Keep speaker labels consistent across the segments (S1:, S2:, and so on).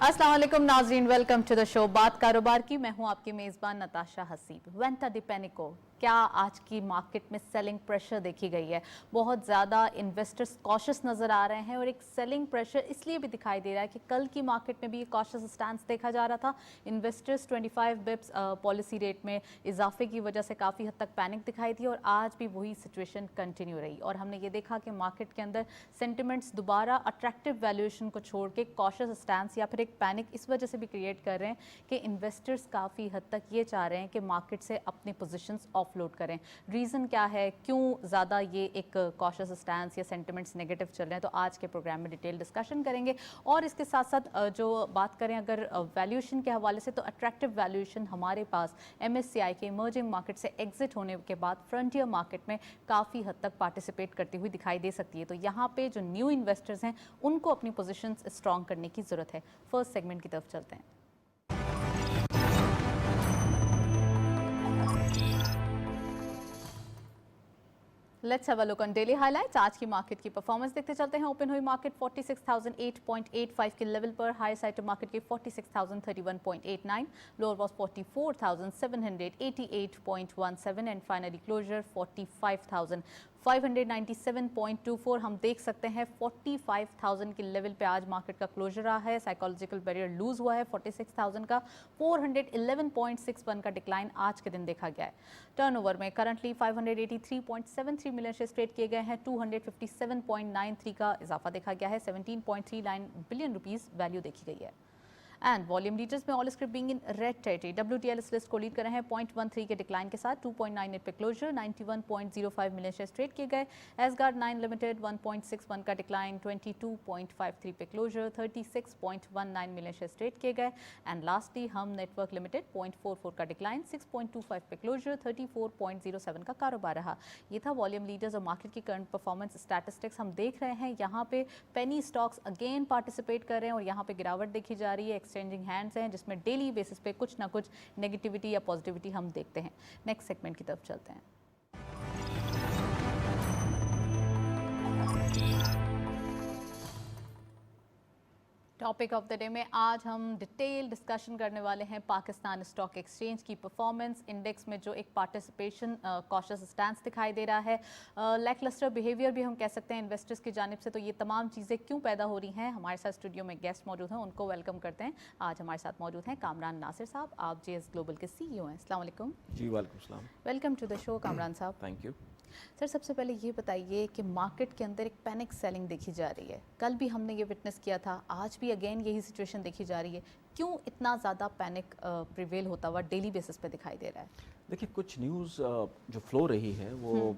S1: अस्सलाम वालेकुम नाज़रीन, वेलकम टू द शो बात कारोबार की। मैं हूं आपकी मेज़बान नताशा हसीब। वेंटा दी पेनिको, क्या आज की मार्केट में सेलिंग प्रेशर देखी गई है? बहुत ज़्यादा इन्वेस्टर्स कॉशियस नज़र आ रहे हैं और एक सेलिंग प्रेशर इसलिए भी दिखाई दे रहा है कि कल की मार्केट में भी ये कॉशियस स्टैंस देखा जा रहा था। इन्वेस्टर्स 25 बिप्स पॉलिसी रेट में इजाफे की वजह से काफ़ी हद तक पैनिक दिखाई थी और आज भी वही सिचुएशन कंटिन्यू रही और हमने ये देखा कि मार्केट के अंदर सेंटिमेंट्स दोबारा अट्रैक्टिव वैल्यूएशन को छोड़ के कॉशियस स्टैंस या फिर एक पैनिक इस वजह से भी क्रिएट कर रहे हैं कि इन्वेस्टर्स काफ़ी हद तक ये चाह रहे हैं कि मार्केट से अपने पोजीशंस ऑफलोड करें। रीज़न क्या है, क्यों ज़्यादा ये एक कॉशियस स्टैंस या सेंटिमेंट्स नेगेटिव चल रहे हैं, तो आज के प्रोग्राम में डिटेल डिस्कशन करेंगे। और इसके साथ साथ जो बात करें अगर वैल्यूएशन के हवाले से, तो अट्रैक्टिव वैल्यूएशन हमारे पास MSCI के इमर्जिंग मार्केट से एग्जिट होने के बाद फ्रंटियर मार्केट में काफ़ी हद तक पार्टिसिपेट करती हुई दिखाई दे सकती है। तो यहाँ पे जो न्यू इन्वेस्टर्स हैं उनको अपनी पोजीशंस स्ट्रॉन्ग करने की ज़रूरत है। फर्स्ट सेगमेंट की तरफ चलते हैं। Let's have a look on daily highlights. आज की मार्केट की परफॉर्मेंस देखते चलते हैं। ओपन हुई मार्केट 46,008.85 के लेवल पर, हाई साइड टू मार्केट की 46,031.89, lower was 44,788.17 and finally closure 45,597.24। हम देख सकते हैं 45,000 के लेवल पे आज मार्केट का क्लोजर रहा है। साइकोलॉजिकल बैरियर लूज हुआ है 46,000 का। 411.61 का डिक्लाइन आज के दिन देखा गया है। टर्नओवर में करंटली 583.73 मिलियन शेयर्स ट्रेड किए गए हैं। 257.93 का इजाफा देखा गया है। 17.39 बिलियन रुपीस वैल्यू देखी गई है। एंड वॉल्यूम लीडर्स में all script being in red territory. WTL इस लिस्ट को लीड कर रहे हैं 0.13 के डिक्लाइन के साथ। 2.98 पे क्लोजर। 91.05 मिलियन शेयर्स ट्रेड किए गए। एसगार्ड 9 लिमिटेड 1.61 का डिक्लाइन। 22.53 पे क्लोजर। 36.19 मिलियन शेयर्स ट्रेड किए गए। एंड लास्टली हम नेटवर्क लिमिटेड 0.44 का डिक्लाइन। 6.25 पे क्लोजर। 34.07 का कारोबार रहा। ये था वॉल्यूम लीडर्स और मार्केट की करंट परफॉर्मेंस स्टैटिस्टिक्स। हम देख रहे हैं यहाँ पे पेनी स्टॉक्स अगेन पार्टिसिपेट कर रहे हैं और यहाँ पे गिरावट देखी जा रही है। एक्सचेंजिंग हैंड्स हैं जिसमें डेली बेसिस पे कुछ ना कुछ नेगेटिविटी या पॉजिटिविटी हम देखते हैं। नेक्स्ट सेगमेंट की तरफ चलते हैं। टॉपिक ऑफ द डे में आज हम डिटेल डिस्कशन करने वाले हैं पाकिस्तान स्टॉक एक्सचेंज की परफॉर्मेंस। इंडेक्स में जो एक पार्टिसिपेशन कॉशियस स्टैंस दिखाई दे रहा है, लैकलस्टर बिहेवियर भी हम कह सकते हैं इन्वेस्टर्स की जानिब से। तो ये तमाम चीज़ें क्यों पैदा हो रही हैं, हमारे साथ स्टूडियो में गेस्ट मौजूद हैं, उनको वेलकम करते हैं। आज हमारे साथ मौजूद हैं कामरान नासिर साहब। आप JS ग्लोबल के CEO हैं। अस्सलाम वालेकुम।
S2: जी वालेकुम सलाम।
S1: Welcome to the show Kamran साहब।
S2: Thank you.
S1: सर, सबसे पहले ये बताइए कि मार्केट के अंदर एक पैनिक सेलिंग देखी जा रही है। कल भी हमने ये विटनेस किया था, आज भी अगेन यही सिचुएशन देखी जा रही है। क्यों इतना ज़्यादा पैनिक प्रिवेल होता हुआ डेली बेसिस पे दिखाई दे रहा है?
S2: देखिए, कुछ न्यूज़ जो फ्लो रही है वो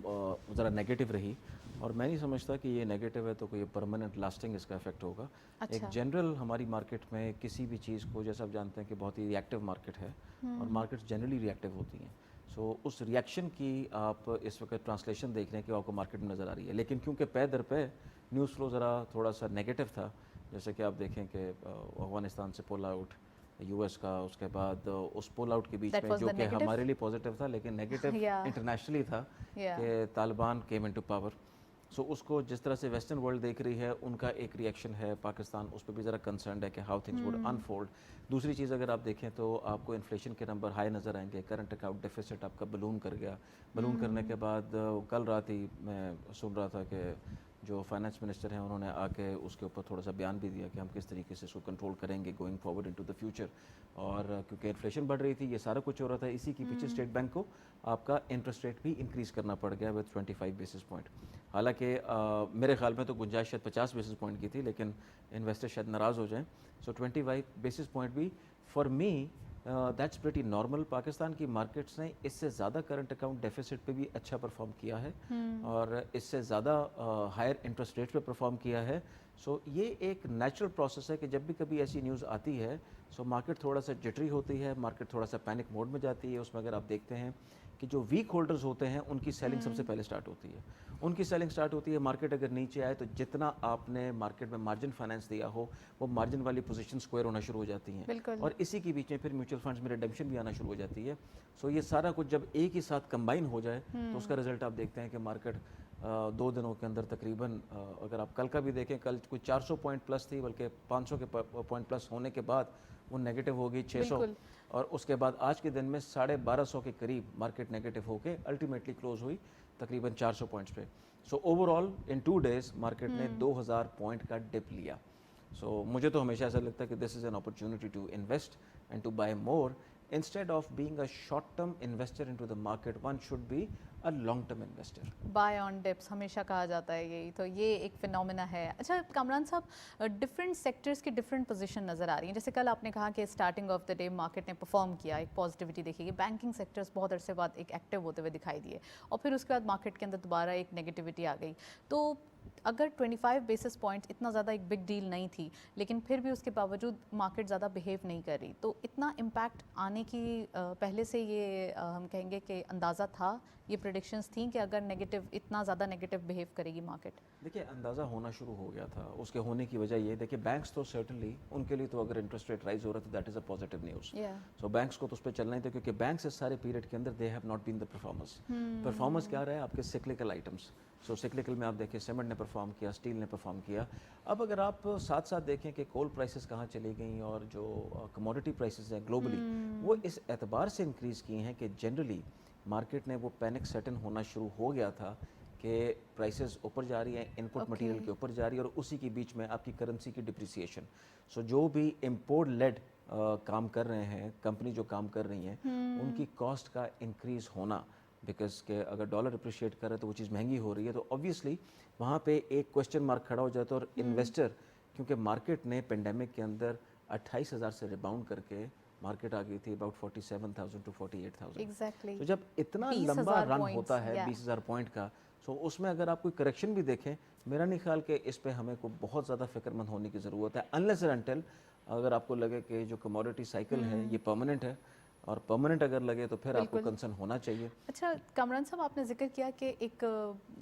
S2: ज़रा नेगेटिव रही और मैं नहीं समझता कि ये नेगेटिव है तो कोई परमानेंट लास्टिंग इसका इफेक्ट होगा।
S1: अच्छा।
S2: एक जनरल हमारी मार्केट में किसी भी चीज़ को, जैसे आप जानते हैं कि बहुत ही रिएक्टिव मार्केट है और मार्केट्स जनरली रिएक्टिव होती हैं। सो उस रिएक्शन की आप इस वक्त ट्रांसलेशन देख रहे हैं कि आपको मार्केट में नज़र आ रही है। लेकिन क्योंकि पे दर पे न्यूज़ फ्लो ज़रा थोड़ा सा नेगेटिव था, जैसे कि आप देखें कि अफगानिस्तान से पुल आउट US का, उसके बाद उस पुल आउट के बीच में जो कि हमारे लिए पॉजिटिव था लेकिन नेगेटिव इंटरनेशनली था कि तालिबान केम इनटू पावर। सो उसको जिस तरह से वेस्टर्न वर्ल्ड देख रही है, उनका एक रिएक्शन है। पाकिस्तान उस पर भी ज़रा कंसर्न है कि हाउ थिंग्स वुड अनफोल्ड। दूसरी चीज़ अगर आप देखें तो आपको इन्फ्लेशन के नंबर हाई नज़र आएंगे। करंट अकाउंट डेफिसिट आपका बलून कर गया। बलून करने के बाद कल रात ही मैं सुन रहा था कि जो फाइनेंस मिनिस्टर हैं उन्होंने आके उसके ऊपर थोड़ा सा बयान भी दिया कि हम किस तरीके से इसको कंट्रोल करेंगे going forward into the future. और क्योंकि इन्फ्लेशन बढ़ रही थी, ये सारा कुछ हो रहा था, इसी के पीछे स्टेट बैंक को आपका इंटरेस्ट रेट भी इंक्रीज़ करना पड़ गया विद 25 बेसिस पॉइंट। हालांकि मेरे ख्याल में तो गुंजाइश शायद 50 बेसिस पॉइंट की थी, लेकिन इन्वेस्टर शायद नाराज़ हो जाएं। सो 25 बेसिस पॉइंट भी for me that's pretty normal. Pakistan की मार्केट्स ने इससे ज़्यादा करंट अकाउंट डेफिसिट पे भी अच्छा परफॉर्म किया है और इससे ज़्यादा हायर इंटरेस्ट रेट पे परफॉर्म किया है। सो ये एक नेचुरल प्रोसेस है कि जब भी कभी ऐसी न्यूज़ आती है सो मार्केट थोड़ा सा जिटरी होती है, मार्केट थोड़ा सा पैनिक मोड में जाती है। उसमें अगर आप देखते हैं कि जो वीक होल्डर्स होते हैं उनकी सेलिंग सबसे पहले स्टार्ट होती है। उनकी सेलिंग स्टार्ट होती है। मार्केट अगर नीचे आए तो जितना आपने मार्केट में मार्जिन फाइनेंस दिया हो वो मार्जिन वाली पोजीशन स्क्वायर होना शुरू हो जाती हैं और इसी के बीच में फिर म्यूचुअल फंड्स में रिडेम्पशन भी आना शुरू हो जाती है। सो ये सारा कुछ जब एक ही साथ कंबाइन हो जाए तो उसका रिजल्ट आप देखते हैं कि मार्केट 2 दिनों के अंदर तकरीबन अगर आप कल का भी देखें, कल कोई 400 पॉइंट प्लस थी, बल्कि 500 के पॉइंट प्लस होने के बाद वो नेगेटिव हो गई 600,
S1: बिल्कुल।
S2: और उसके बाद आज के दिन में 1250 के करीब मार्केट नेगेटिव होके अल्टीमेटली क्लोज हुई तकरीबन 400 पॉइंट्स पे। सो ओवरऑल इन 2 डेज मार्केट ने 2000 पॉइंट का डिप लिया। सो मुझे तो हमेशा ऐसा लगता है कि this is an opportunity to invest and to buy more. Instead of being a short-term investor into the market, one should be a long-term investor.
S1: Buy on dips हमेशा कहा जाता है यही, तो ये एक फिनोमेना है। अच्छा कामरान साहब, डिफरेंट सेक्टर्स की डिफरेंट पोजीशन नज़र आ रही हैं। जैसे कल आपने कहा कि starting of the day market ने परफॉर्म किया, एक पॉजिटिविटी देखी, बैंकिंग सेक्टर्स बहुत अरसे बाद एक एक्टिव होते हुए दिखाई दिए, और फिर उसके बाद मार्केट के अंदर दोबारा एक नेगेटिविटी आ गई। तो अगर 25 बेसिस पॉइंट्स इतना ज़्यादा एक बिग डील नहीं थी, लेकिन फिर भी उसके बावजूद मार्केट ज़्यादा बिहेव नहीं कर रही, तो इतना इम्पैक्ट आने की पहले से ये हम कहेंगे कि अंदाज़ा था, ये प्रेडिक्शंस थी कि अगर नेगेटिव इतना ज़्यादा नेगेटिव बिहेव करेगी मार्केट?
S2: देखिए, अंदाज़ा होना शुरू हो गया था। उसके होने की वजह ये, देखिए बैंक्स तो सर्टनली उनके लिए तो अगर इंटरेस्ट रेट राइज हो रहा है तो that is a positive news. So banks को तो उस पर चलना ही था, क्योंकि बैंक्स इस सारे पीरियड के अंदर they have not been the performers. Performers क्या रहा है? आपके सिक्लिकल आइटम्स। सो सिक्लिकल में आप देखिए सीमेंट ने परफॉर्म किया, स्टील ने परफॉर्म किया। अब अगर आप साथ साथ देखें कि कोल प्राइसेस कहाँ चली गई और जो कमोडिटी प्राइसेस हैं ग्लोबली, वो इस एतबार से इंक्रीज़ किए हैं कि जनरली मार्केट ने वो पैनिक सेटन होना शुरू हो गया था कि प्राइसेस ऊपर जा रही हैं, इनपुट मटेरियल के ऊपर जा रही है, और उसी के बीच में आपकी करेंसी की डिप्रिसिएशन। सो जो भी इम्पोर्ट लेड काम कर रहे हैं, कंपनी जो काम कर रही हैं, उनकी कॉस्ट का इंक्रीज़ होना, बिकॉज के अगर डॉलर अप्रिशिएट कर रहे तो वो चीज़ महंगी हो रही है, तो ऑब्वियसली वहाँ पे एक क्वेश्चन मार्क खड़ा हो जाता है। और इन्वेस्टर, क्योंकि मार्केट ने पेंडेमिक के अंदर 28,000 से रिबाउंड करके मार्केट आ गई थी अबाउट 47,000 टू 48,000।
S1: एग्जैक्टली।
S2: तो जब इतना लंबा रन होता है 20,000 पॉइंट का, सो उसमें अगर आप कोई करेक्शन भी देखें, मेरा नहीं ख्याल कि इस पे हमें को बहुत ज़्यादा फिक्रमंद होने की ज़रूरत है, अनलेस एंड अनटिल अगर आपको लगे कि जो कमोडिटी साइकिल है ये परमानेंट है, और परमानेंट अगर लगे तो फिर आपको कंसर्न होना चाहिए।
S1: अच्छा कामरान साहब, आपने जिक्र किया कि एक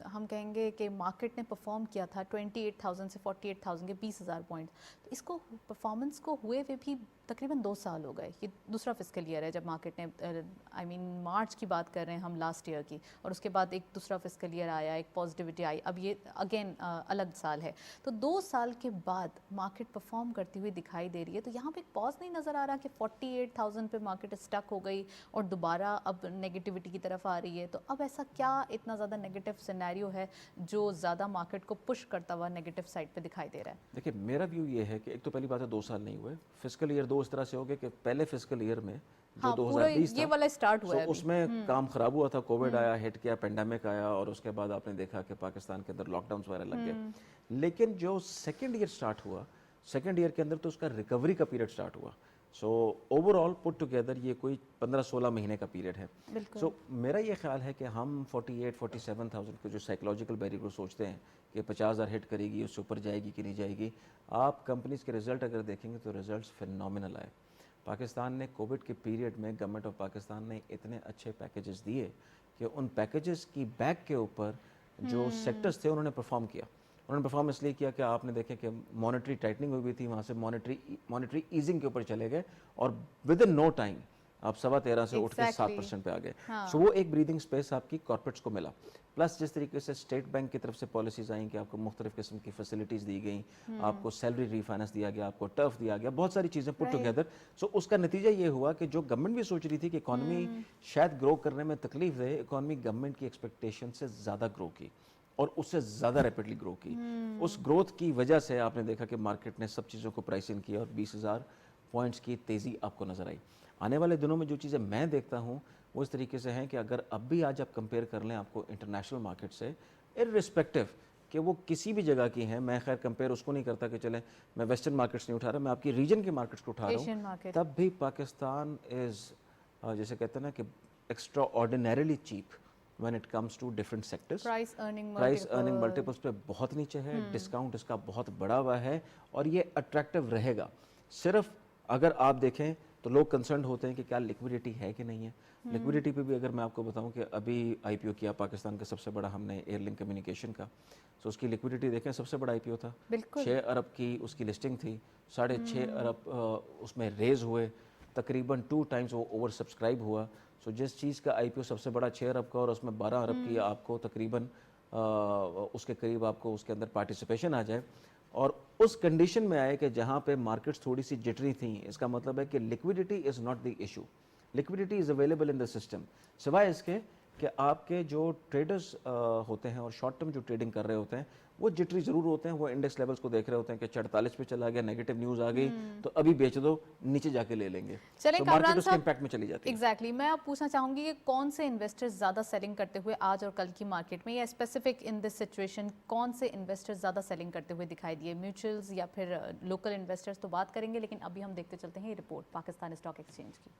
S1: हम कहेंगे कि मार्केट ने परफॉर्म किया था 28,000 से 48,000 के 20,000 पॉइंट, तो इसको परफॉर्मेंस को हुए हुए भी तकरीबन 2 साल हो गए। ये दूसरा फिस्कल ईयर है जब मार्केट ने आई मीन मार्च की बात कर रहे हैं हम लास्ट ईयर की, और उसके बाद एक दूसरा फिस्कल ईयर आया, एक पॉजिटिविटी आई, अब ये अगेन अलग साल है। तो 2 साल के बाद मार्केट परफॉर्म करती हुई दिखाई दे रही है, तो यहाँ पे एक पॉज नहीं नज़र आ रहा कि 48,000 पे मार्केट स्टक हो गई और दोबारा अब नेगेटिविटी की तरफ आ रही है? तो अब ऐसा क्या इतना ज़्यादा नेगेटिव सिनेरियो है जो ज़्यादा मार्केट को पुश करता हुआ नेगेटिव साइड पे दिखाई दे रहा है?
S2: देखिए, मेरा व्यू ये है कि एक तो पहली बात है 2 साल नहीं हुए, फिस्कल ईयर 2 इस तरह से हो गए कि पहले फिस्कल ईयर में जो
S1: हाँ,
S2: 2020
S1: ये
S2: था,
S1: वाला स्टार्ट हुआ है
S2: उसमें काम खराब हुआ था, कोविड आया, हिट किया, पेंडेमिक आया, और उसके बाद आपने देखा कि पाकिस्तान के अंदर लॉकडाउन वगैरह लग गए। लेकिन जो सेकेंड ईयर स्टार्ट हुआ, सेकेंड ईयर के अंदर तो उसका रिकवरी का पीरियड स्टार्ट हुआ। सो ओवरऑल पुट टुगेदर ये कोई 15-16 महीने का पीरियड है। सो मेरा ये ख्याल है कि हम 48-47,000 के जो साइकोलॉजिकल बैरियर को सोचते हैं कि 50,000 हिट करेगी, उससे ऊपर जाएगी कि नहीं जाएगी, आप कंपनीज के रिजल्ट अगर देखेंगे तो रिजल्ट्स फिनोमिनल आए। पाकिस्तान ने कोविड के पीरियड में गवर्नमेंट ऑफ पाकिस्तान ने इतने अच्छे पैकेजेस दिए कि उन पैकेजेस की बैक के ऊपर जो सेक्टर्स थे उन्होंने परफॉर्म किया। उन्होंने परफॉर्म इसलिए किया कि आपने देखे कि मॉनेटरी टाइटनिंग हुई थी, वहाँ से मॉनेटरी ईजिंग के ऊपर चले गए, और विद इन नो टाइम आप 13.25 से उठ के 7% पे आ गए। सो वो एक ब्रीदिंग स्पेस आपकी कॉर्पोरेट्स को मिला। प्लस जिस तरीके से स्टेट बैंक की तरफ से पॉलिसीज आई कि आपको मुख्तलिफ किस्म की फैसिलिटीज़ दी गई, आपको सैलरी रीफाइनेंस दिया गया, आपको टर्फ दिया गया, बहुत सारी चीज़ें पुट टुगेदर। सो उसका नतीजा ये हुआ कि जो गवर्नमेंट भी सोच रही थी कि इकॉनमी शायद ग्रो करने में तकलीफ रहे, इकॉनमी गवर्नमेंट की एक्सपेक्टेशन से ज़्यादा ग्रो की और उससे ज़्यादा रैपिडली ग्रो की। उस ग्रोथ की वजह से आपने देखा कि मार्केट ने सब चीज़ों को प्राइस इन किया और 20,000 पॉइंट्स की तेज़ी आपको नज़र आई। आने वाले दिनों में जो चीज़ें मैं देखता हूँ वो इस तरीके से हैं कि अगर अब भी आज आप कंपेयर कर लें आपको इंटरनेशनल मार्केट से, इर्रिस्पेक्टिव कि वो किसी भी जगह की हैं, मैं खैर कंपेयर उसको नहीं करता कि चलें मैं वेस्टर्न मार्केट्स नहीं उठा रहा, मैं आपकी रीजन के मार्केट्स को उठा रहा हूँ, तब भी पाकिस्तान इज़ जैसे कहते हैं ना कि extraordinarily cheap when it comes to different sectors। Price earning multiples पे बहुत नीचे है, डिस्काउंट इसका बहुत बड़ा हुआ है और ये अट्रैक्टिव रहेगा। सिर्फ अगर आप देखें तो लोग कंसर्न होते हैं कि क्या लिक्विडिटी है कि नहीं है। लिक्विडिटी पे भी अगर मैं आपको बताऊं कि अभी आईपीओ किया पाकिस्तान का सबसे बड़ा हमने एयरलिंक कम्युनिकेशन का, तो उसकी लिक्विडिटी देखें सबसे बड़ा आईपीओ था, 6 अरब की उसकी लिस्टिंग थी, 6.5 अरब उसमें रेज हुए, तकरीबन 2 टाइम्स वो ओवर सब्सक्राइब हुआ। सो जिस चीज़ का आईपीओ सबसे बड़ा 6 अरब का और उसमें 12 अरब की आपको तकरीबन उसके करीब आपको उसके अंदर पार्टिसिपेशन आ जाए और उस कंडीशन में आए कि जहाँ पे मार्केट्स थोड़ी सी जिटरी थी, इसका मतलब है कि liquidity is not the issue, liquidity is available in the system, सिवाय इसके कि आपके जो ट्रेडर्स होते हैं और शॉर्ट टर्म जो ट्रेडिंग कर रहे होते हैं वो जिटरी ज़रूर होते हैं, वो इंडेक्स लेवल्स को देख रहे होते हैं कि 44 पे चला गया, नेगेटिव न्यूज़ आ गई तो अभी बेच दो, नीचे जाके ले लेंगे,
S1: चलें
S2: तो
S1: कामरान
S2: मार्केट उसके
S1: साहब,
S2: इम्पैक्ट में चली जाती है।
S1: एग्जैक्टली मैं अब पूछना चाहूंगी कि कौन से इन्वेस्टर्स ज़्यादा सेलिंग करते हुए आज और कल की मार्केट में, या स्पेसिफिक इन दिस सिचुएशन कौन से इन्वेस्टर्स ज़्यादा सेलिंग करते हुए दिखाई दिए, म्यूचुअल्स या फिर लोकल इन्वेस्टर्स, तो बात करेंगे, लेकिन अभी हम देखते चलते हैं ये रिपोर्ट पाकिस्तान स्टॉक एक्सचेंज की।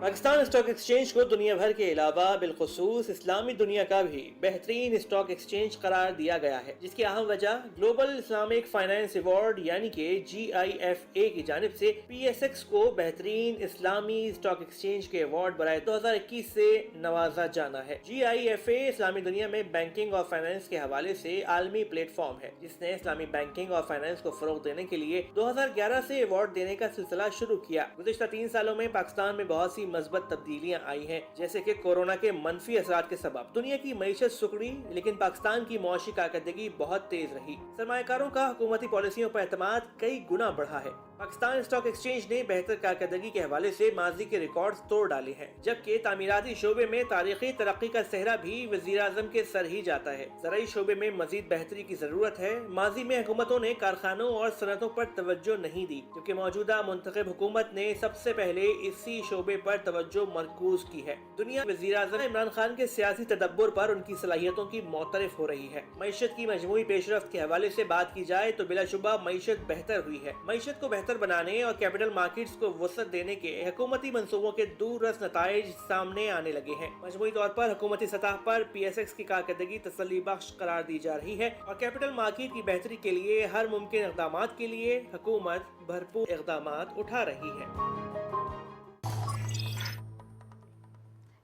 S3: पाकिस्तान स्टॉक एक्सचेंज को दुनिया भर के अलावा बिलखुसूस इस्लामी दुनिया का भी बेहतरीन स्टॉक एक्सचेंज करार दिया गया है, जिसकी अहम वजह ग्लोबल इस्लामिक फाइनेंस अवार्ड यानी कि GIFA की जानिब से PSX को बेहतरीन इस्लामी स्टॉक एक्सचेंज के अवार्ड बराए 2021 से नवाजा जाना है। GIFA इस्लामी दुनिया में बैंकिंग और फाइनेंस के हवाले से आलमी प्लेटफॉर्म है, जिसने इस्लामी बैंकिंग और फाइनेंस को फरोग देने के लिए 2011 से अवार्ड देने का सिलसिला शुरू किया। गुज़िश्ता 3 सालों में पाकिस्तान में बहुत सी मस्बत तब्दीलियां आई हैं, जैसे कि कोरोना के मनफी असरात के सबब दुनिया की मईशत सुकड़ी, लेकिन पाकिस्तान की मौशी कारकर्दगी बहुत तेज रही। सरमायाकारों का हुकूमती पॉलिसियों पर एतमाद कई गुना बढ़ा है। पाकिस्तान स्टॉक एक्सचेंज ने बेहतर कारकर्दगी के हवाले से माजी के रिकॉर्ड्स तोड़ डाले हैं, जबकि तामीराती शोबे में तारीखी तरक्की का सेहरा भी वजीर आजम के सर ही जाता है। ज़राई शोबे में मजीद बेहतरी की जरूरत है। माजी में हुकूमतों ने कारखानों और सनतों पर तवज्जो नहीं दी, जबकि मौजूदा मुंतखब हुकूमत ने सबसे पहले इसी शोबे पर तवज्जो मरकूज की है। दुनिया वजीर आजम इमरान खान के सियासी तदब्बुर पर उनकी सलाहियतों की मोतरफ हो रही है। मईशत की मजमूई पेशरफ्त के हवाले से बात की जाए तो बिलाशुबा मईशत बेहतर हुई है। मईशत को बेहतर बनाने और कैपिटल मार्केट्स को वसअत देने के हुकूमती मंसूबों के दूररस नताइज सामने आने लगे हैं। मजमूई तौर पर हुकूमती सतह पर PSX की कारकर्दगी तसल्ली बख्श करार दी जा रही है और कैपिटल मार्केट की बेहतरी के लिए हर मुमकिन इक़दाम के लिए हुकूमत भरपूर इक़दाम उठा रही है।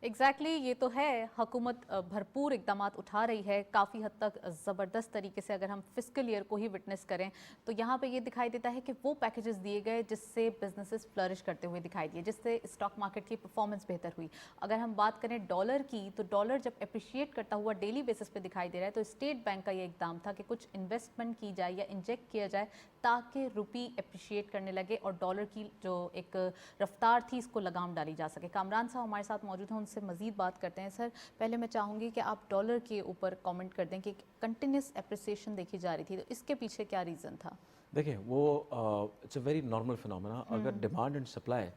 S1: एग्जैक्टली ये तो है, हुकूमत भरपूर इकदाम उठा रही है, काफ़ी हद तक ज़बरदस्त तरीके से। अगर हम फिस्कल ईयर को ही विटनेस करें तो यहाँ पे ये दिखाई देता है कि वो पैकेजेस दिए गए जिससे बिजनेसेस फ्लरिश करते हुए दिखाई दिए, जिससे स्टॉक मार्केट की परफॉर्मेंस बेहतर हुई। अगर हम बात करें डॉलर की, तो डॉलर जब अप्रिशिएट करता हुआ डेली बेसिस पे दिखाई दे रहा है, तो स्टेट बैंक का ये इकदाम था कि कुछ इन्वेस्टमेंट की जाए या इंजेक्ट किया जाए ताकि रुपी अप्रिशिएट करने लगे और डॉलर की जो एक रफ्तार थी इसको लगाम डाली जा सके। कामरान साहब हमारे साथ मौजूद हैं, उनसे मज़ीद बात करते हैं। सर, पहले मैं चाहूँगी कि आप डॉलर के ऊपर कमेंट कर दें कि कंटिन्यूस एप्रिसिएशन देखी जा रही थी, तो इसके पीछे क्या रीज़न था?
S2: देखिए वो it's a very normal phenomena. अगर डिमांड एंड सप्लाई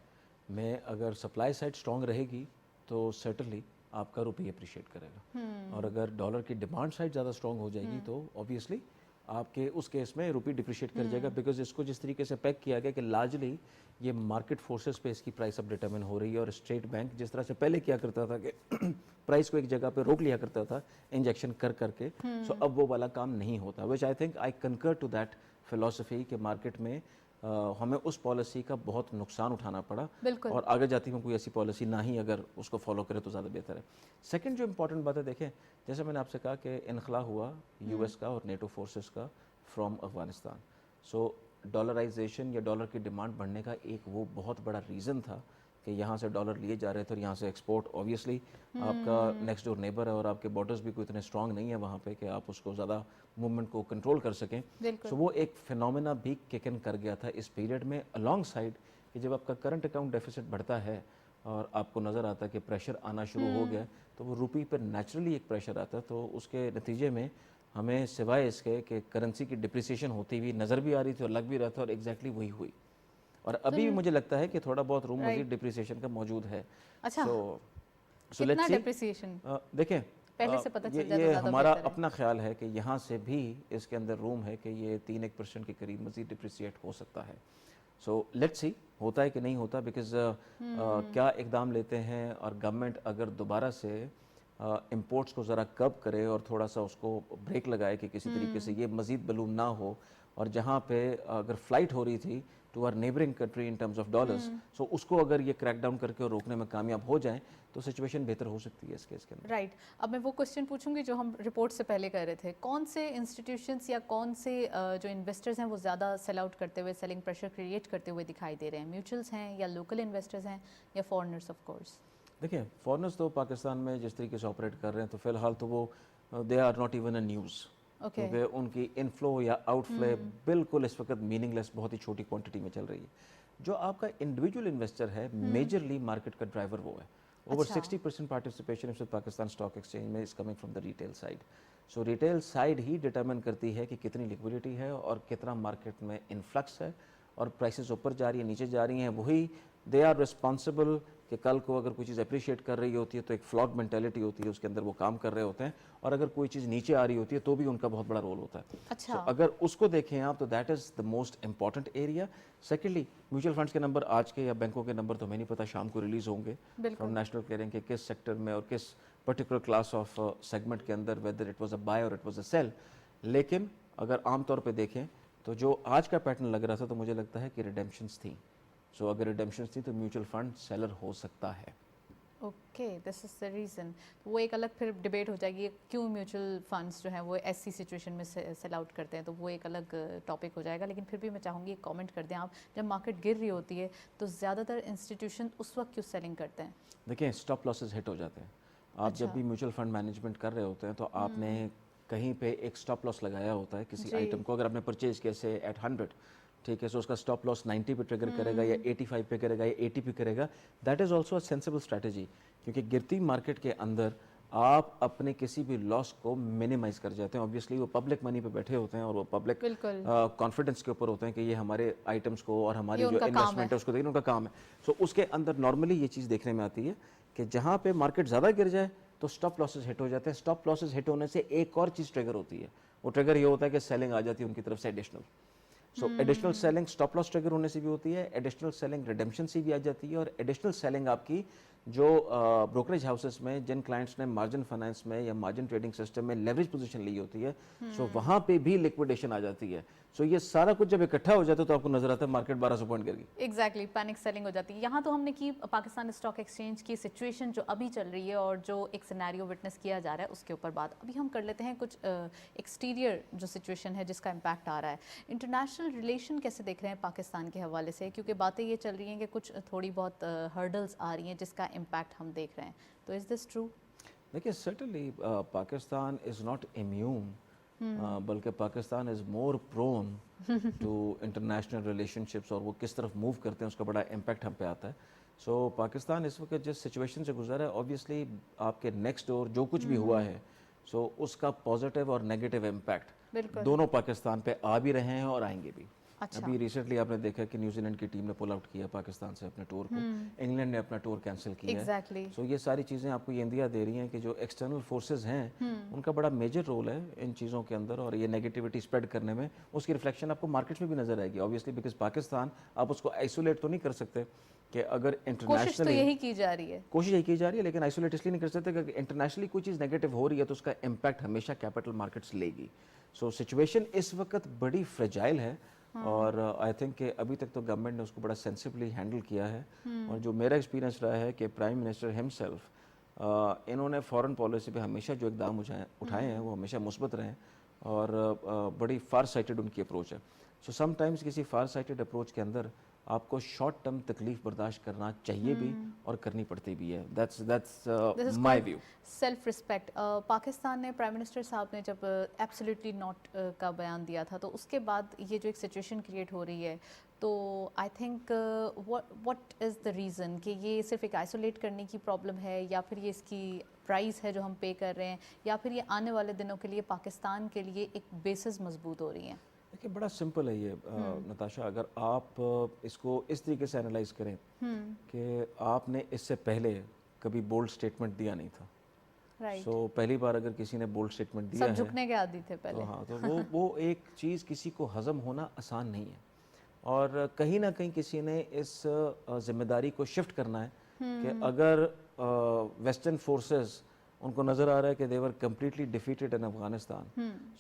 S2: में अगर सप्लाई साइड स्ट्रॉन्ग रहेगी तो सर्टनली आपका रुपये अप्रिशिएट करेगा, और अगर डॉलर की डिमांड साइड ज़्यादा स्ट्रॉन्ग हो जाएगी तो ऑब्वियसली आपके उस केस में रुपये डिप्रिशिएट कर जाएगा, बिकॉज इसको जिस तरीके से पैक किया गया कि लार्जली ये मार्केट फोर्सेस पे इसकी प्राइस अब डिटरमिन हो रही है, और स्टेट बैंक जिस तरह से पहले किया करता था कि प्राइस को एक जगह पे रोक लिया करता था इंजेक्शन कर करके, सो अब वो वाला काम नहीं होता, विच आई थिंक आई कंकर टू दैट फिलॉसफी कि मार्केट में हमें उस पॉलिसी का बहुत नुकसान उठाना पड़ा, और आगे जाती में कोई ऐसी पॉलिसी ना ही अगर उसको फॉलो करे तो ज़्यादा बेहतर है। सेकंड जो इंपॉर्टेंट बात है, देखें जैसे मैंने आपसे कहा कि इनखला हुआ US का और नेटो फोर्सेस का फ्रॉम अफगानिस्तान, सो डॉलराइजेशन या डॉलर की डिमांड बढ़ने का एक वो बहुत बड़ा रीज़न था कि यहाँ से डॉलर लिए जा रहे थे और यहाँ से एक्सपोर्ट, ऑब्वियसली आपका नेक्स्ट डोर नेबर है और आपके बॉर्डर्स भी कोई इतने स्ट्रांग नहीं है वहाँ पे कि आप उसको ज़्यादा मूवमेंट को कंट्रोल कर सकें। सो वो एक फिनोमेना भी किक इन कर गया था इस पीरियड में, अलॉन्ग साइड कि जब आपका करंट अकाउंट डेफिसिट बढ़ता है और आपको नज़र आता है कि प्रेशर आना शुरू हो गया, तो वो रुपये पर नेचुरली एक प्रेशर आता है, तो उसके नतीजे में हमें सिवाय इसके कि करेंसी की डिप्रिसिएशन होती हुई नज़र भी आ रही थी और लग भी रहा था, और एग्जैक्टली वही हुई, और अभी भी मुझे लगता है कि थोड़ा बहुत रूम मजीद डिप्रिसिएशन का मौजूद है।
S1: अच्छा,
S2: सो लेट्स सी, डिप्रिसिएशन देखें
S1: पहले से पता चल जाता,
S2: ये हमारा अपना ख्याल है कि यहाँ से भी इसके अंदर रूम है कि ये 3-1% के करीब मजीद डिप्रिसिएट हो सकता है। सो लेट्स सी होता है कि नहीं होता, बिकॉज क्या इकदाम लेते हैं, और गवर्नमेंट अगर दोबारा से इंपोर्ट्स को ज़रा कब करे और थोड़ा सा उसको ब्रेक लगाए कि किसी तरीके से ये मज़ीद बलून ना हो, और जहाँ पे अगर फ्लाइट हो रही थी to our neighbouring country in terms of dollars, so उसको अगर ये क्रैक डाउन करके और रोकने में कामयाब हो जाए तो सिचुएशन बेहतर हो सकती है इस केस के अंदर।
S1: राइट, अब मैं वो क्वेश्चन पूछूंगी जो हम रिपोर्ट से पहले कर रहे थे, कौन से इंस्टीट्यूशंस या कौन से जो इन्वेस्टर्स हैं वो ज़्यादा सेल आउट करते हुए, सेलिंग प्रेशर क्रिएट करते हुए दिखाई दे रहे हैं? म्यूचुअल्स हैं या लोकल इन्वेस्टर्स हैं या फॉरेनर्स? ऑफ कोर्स
S2: देखिए फॉरेनर्स तो पाकिस्तान में जिस तरीके से ऑपरेट कर रहे हैं तो फ़िलहाल तो वो they are not even a news,
S1: okay.
S2: क्योंकि उनकी इनफ्लो या आउटफ्लो बिल्कुल इस वक्त मीनिंगलेस, बहुत ही छोटी क्वांटिटी में चल रही है। जो आपका इंडिविजुअल इन्वेस्टर है, मेजरली मार्केट का ड्राइवर वो है। ओवर
S1: अच्छा।
S2: 60% पार्टिसिपेशन इस पाकिस्तान स्टॉक एक्सचेंज में is coming from the retail side. So retail side he determine करती है कि कितनी लिक्विडिटी है और कितना मार्केट में इन्फ्लक्स है, और प्राइसेस ऊपर जा रही है, नीचे जा रही हैं, वही दे आर रिस्पॉन्सिबल कि कल को अगर कोई चीज़ अप्रिशिएट कर रही होती है तो एक फ्लॉग मेंटेलिटी होती है, उसके अंदर वो काम कर रहे होते हैं, और अगर कोई चीज़ नीचे आ रही होती है तो भी उनका बहुत बड़ा रोल होता है।
S1: अच्छा।
S2: So, अगर उसको देखें आप तो that is the most important area. Secondly, mutual funds के नंबर आज के या बैंकों के नंबर तो हमें नहीं पता, शाम को रिलीज़ होंगे फ्रॉम नेशनल क्लियरिंग के किस सेक्टर में और किस पर्टिकुलर क्लास ऑफ सेगमेंट के अंदर, whether it was a buy और इट वाज अ सेल। लेकिन अगर आमतौर पे देखें तो जो आज का पैटर्न लग रहा था, तो मुझे लगता है कि रिडेम्पशंस थी। सो अगर रिडेम्पशंस थी तो म्यूचुअल फंड सेलर हो सकता है।
S1: Okay, this is the reason. वो एक अलग फिर डिबेट हो जाएगी क्यों म्यूचुअल फंड्स जो हैं वो ऐसी सिचुएशन में सेल आउट करते हैं, तो वो एक अलग टॉपिक हो जाएगा। लेकिन फिर भी मैं चाहूँगी एक कमेंट कर दें आप, जब मार्केट गिर रही होती है तो ज़्यादातर इंस्टीट्यूशन उस वक्त क्यों सेलिंग करते हैं?
S2: देखिए, स्टॉप लॉसेस हिट हो जाते हैं। आप जब भी म्यूचुअल फंड मैनेजमेंट कर रहे होते हैं तो आपने कहीं पे एक स्टॉप लॉस लगाया होता है किसी
S1: जी।
S2: आइटम को। अगर आपने परचेज किया से एट 100, ठीक है, सो उसका स्टॉप लॉस 90 पे ट्रिगर करेगा या 85 पे करेगा या 80 पे करेगा। That is also a sensible strategy, क्योंकि गिरती मार्केट के अंदर आप अपने किसी भी लॉस को मिनिमाइज कर जाते हैं। ऑब्वियसली वो पब्लिक मनी पे बैठे होते हैं और वो पब्लिक
S1: बिल्कुल।
S2: कॉन्फिडेंस के ऊपर होते हैं कि ये हमारे आइटम्स को और हमारी
S1: ये
S2: जो
S1: उनका काम
S2: इन्वेस्टमेंट है उसको देखना उनका काम है। सो उसके अंदर नॉर्मली ये चीज़ देखने में आती है कि जहाँ पे मार्केट ज़्यादा गिर जाए तो स्टॉप लॉसेस हिट हो जाते हैं। स्टॉप लॉसेस हिट होने से एक और चीज़ ट्रिगर होती है, वो ट्रिगर ये होता है कि सेलिंग आ जाती है उनकी तरफ से एडिशनल। सो additional selling stop loss trigger होने से भी होती है, एडिशनल सेलिंग रिडेम्पशन से भी आ जाती है, और एडिशनल सेलिंग आपकी जो ब्रोकरेज हाउसेस में जिन क्लाइंट्स ने मार्जिन फाइनेंस में या मार्जिन ट्रेडिंग सिस्टम में लेवरेज पोजीशन ली होती है, सो वहाँ पे भी लिक्विडेशन आ जाती है। सो ये सारा कुछ जब इकट्ठा हो जाता है तो आपको नजर आता है मार्केट 1200 पॉइंट गिर गई।
S1: एग्जैक्टली, पैनिक सेलिंग हो जाती है। यहाँ तो हमने की पाकिस्तान स्टॉक एक्सचेंज की सिचुएशन जो अभी चल रही है और जो एक सिनेरियो विटनेस किया जा रहा है उसके ऊपर बात। अभी हम कर लेते हैं कुछ एक्सटीरियर जो सिचुएशन है जिसका इम्पैक्ट आ रहा है। इंटरनेशनल रिलेशन कैसे देख रहे हैं पाकिस्तान के हवाले से, क्योंकि बातें ये चल रही हैं कि कुछ थोड़ी बहुत हर्डल्स आ रही हैं जिसका इम्पैक्ट हम देख रहे हैं, तो इज़ दिस ट्रू?
S2: देखिए, certainly Pakistan is not immune, बल्कि Pakistan is more prone to international relationships, और वो किस तरफ मूव करते हैं उसका बड़ा इम्पैक्ट हम पे आता है। सो पाकिस्तान इस वक्त जिस सिचुएशन से गुजरा है, ऑब्वियसली आपके नेक्स्ट डोर जो कुछ भी हुआ है, सो उसका पॉजिटिव और नेगेटिव इम्पैक्ट
S1: बिल्कुल।
S2: दोनों पाकिस्तान पे आ भी रहे हैं और आएंगे भी।
S1: अच्छा।
S2: अभी रिसेंटली आपने देखा कि न्यूजीलैंड की टीम ने पुल आउट किया पाकिस्तान से अपने टूर को, इंग्लैंड ने अपना टूर कैंसिल किया
S1: एग्जैक्टली।
S2: है। सो ये सारी चीज़ें आपको ये इंदिया दे रही हैं कि जो एक्सटर्नल फोर्सेस हैं उनका बड़ा मेजर रोल है इन चीज़ों के अंदर, और ये नेगेटिविटी स्प्रेड करने में उसकी रिफ्लेक्शन आपको मार्केट्स में भी नजर आएगी। ऑब्वियसली बिकॉज पाकिस्तान, आप उसको आइसोलेट तो नहीं कर सकते कि अगर
S1: कोशिश तो
S2: इंटरनेशनली
S1: यही की जा रही है।
S2: कोशिश यही की जा रही है, लेकिन आइसोलेट इसलिए नहीं कर सकते कि इंटरनेशनली कोई चीज़ नेगेटिव हो रही है तो उसका इम्पैक्ट हमेशा कैपिटल मार्केट्स लेगी। सो सिचुएशन इस वक्त बड़ी फ्रेजाइल है, और आई थिंक कि अभी तक तो गवर्नमेंट ने उसको बड़ा सेंसिबली हैंडल किया है। और जो मेरा एक्सपीरियंस रहा है कि प्राइम मिनिस्टर हिमसेल्फ इन्होंने फॉरेन पॉलिसी पे हमेशा जो इकदाम उठाए हैं वो हमेशा मुस्बत रहे हैं, और बड़ी फार साइटेड उनकी अप्रोच है। सो समटाइम्स किसी फार साइटेड अप्रोच के अंदर आपको शॉर्ट टर्म तकलीफ बर्दाश्त करना चाहिए भी और करनी पड़ती भी है। That's my view.
S1: Self respect. Pakistan ने प्राइम मिनिस्टर साहब ने जब एब्सोल्युटली नॉट का बयान दिया था, तो उसके बाद ये जो एक सिचुएशन क्रिएट हो रही है, तो I think what is the reason कि ये सिर्फ एक आइसोलेट करने की प्रॉब्लम है, या फिर ये इसकी प्राइस है जो हम पे कर रहे हैं, या फिर ये आने वाले दिनों के लिए पाकिस्तान के लिए एक बेसिस मजबूत हो रही हैं?
S2: देखिए, बड़ा सिंपल है ये नताशा। अगर आप इसको इस तरीके से एनालाइज करें कि आपने इससे पहले कभी बोल्ड स्टेटमेंट दिया नहीं था,
S1: राइट।
S2: सो पहली बार अगर किसी ने बोल्ड स्टेटमेंट दिया
S1: सब
S2: है
S1: झुकने के आदी थे पहले।
S2: तो हाँ, तो वो एक चीज़ किसी को हज़म होना आसान नहीं है, और कहीं ना कहीं किसी ने इस जिम्मेदारी को शिफ्ट करना है कि अगर वेस्टर्न फोर्सेस उनको नज़र आ रहा है कि देवर कम्प्लीटली डिफीटेड इन अफगानिस्तान,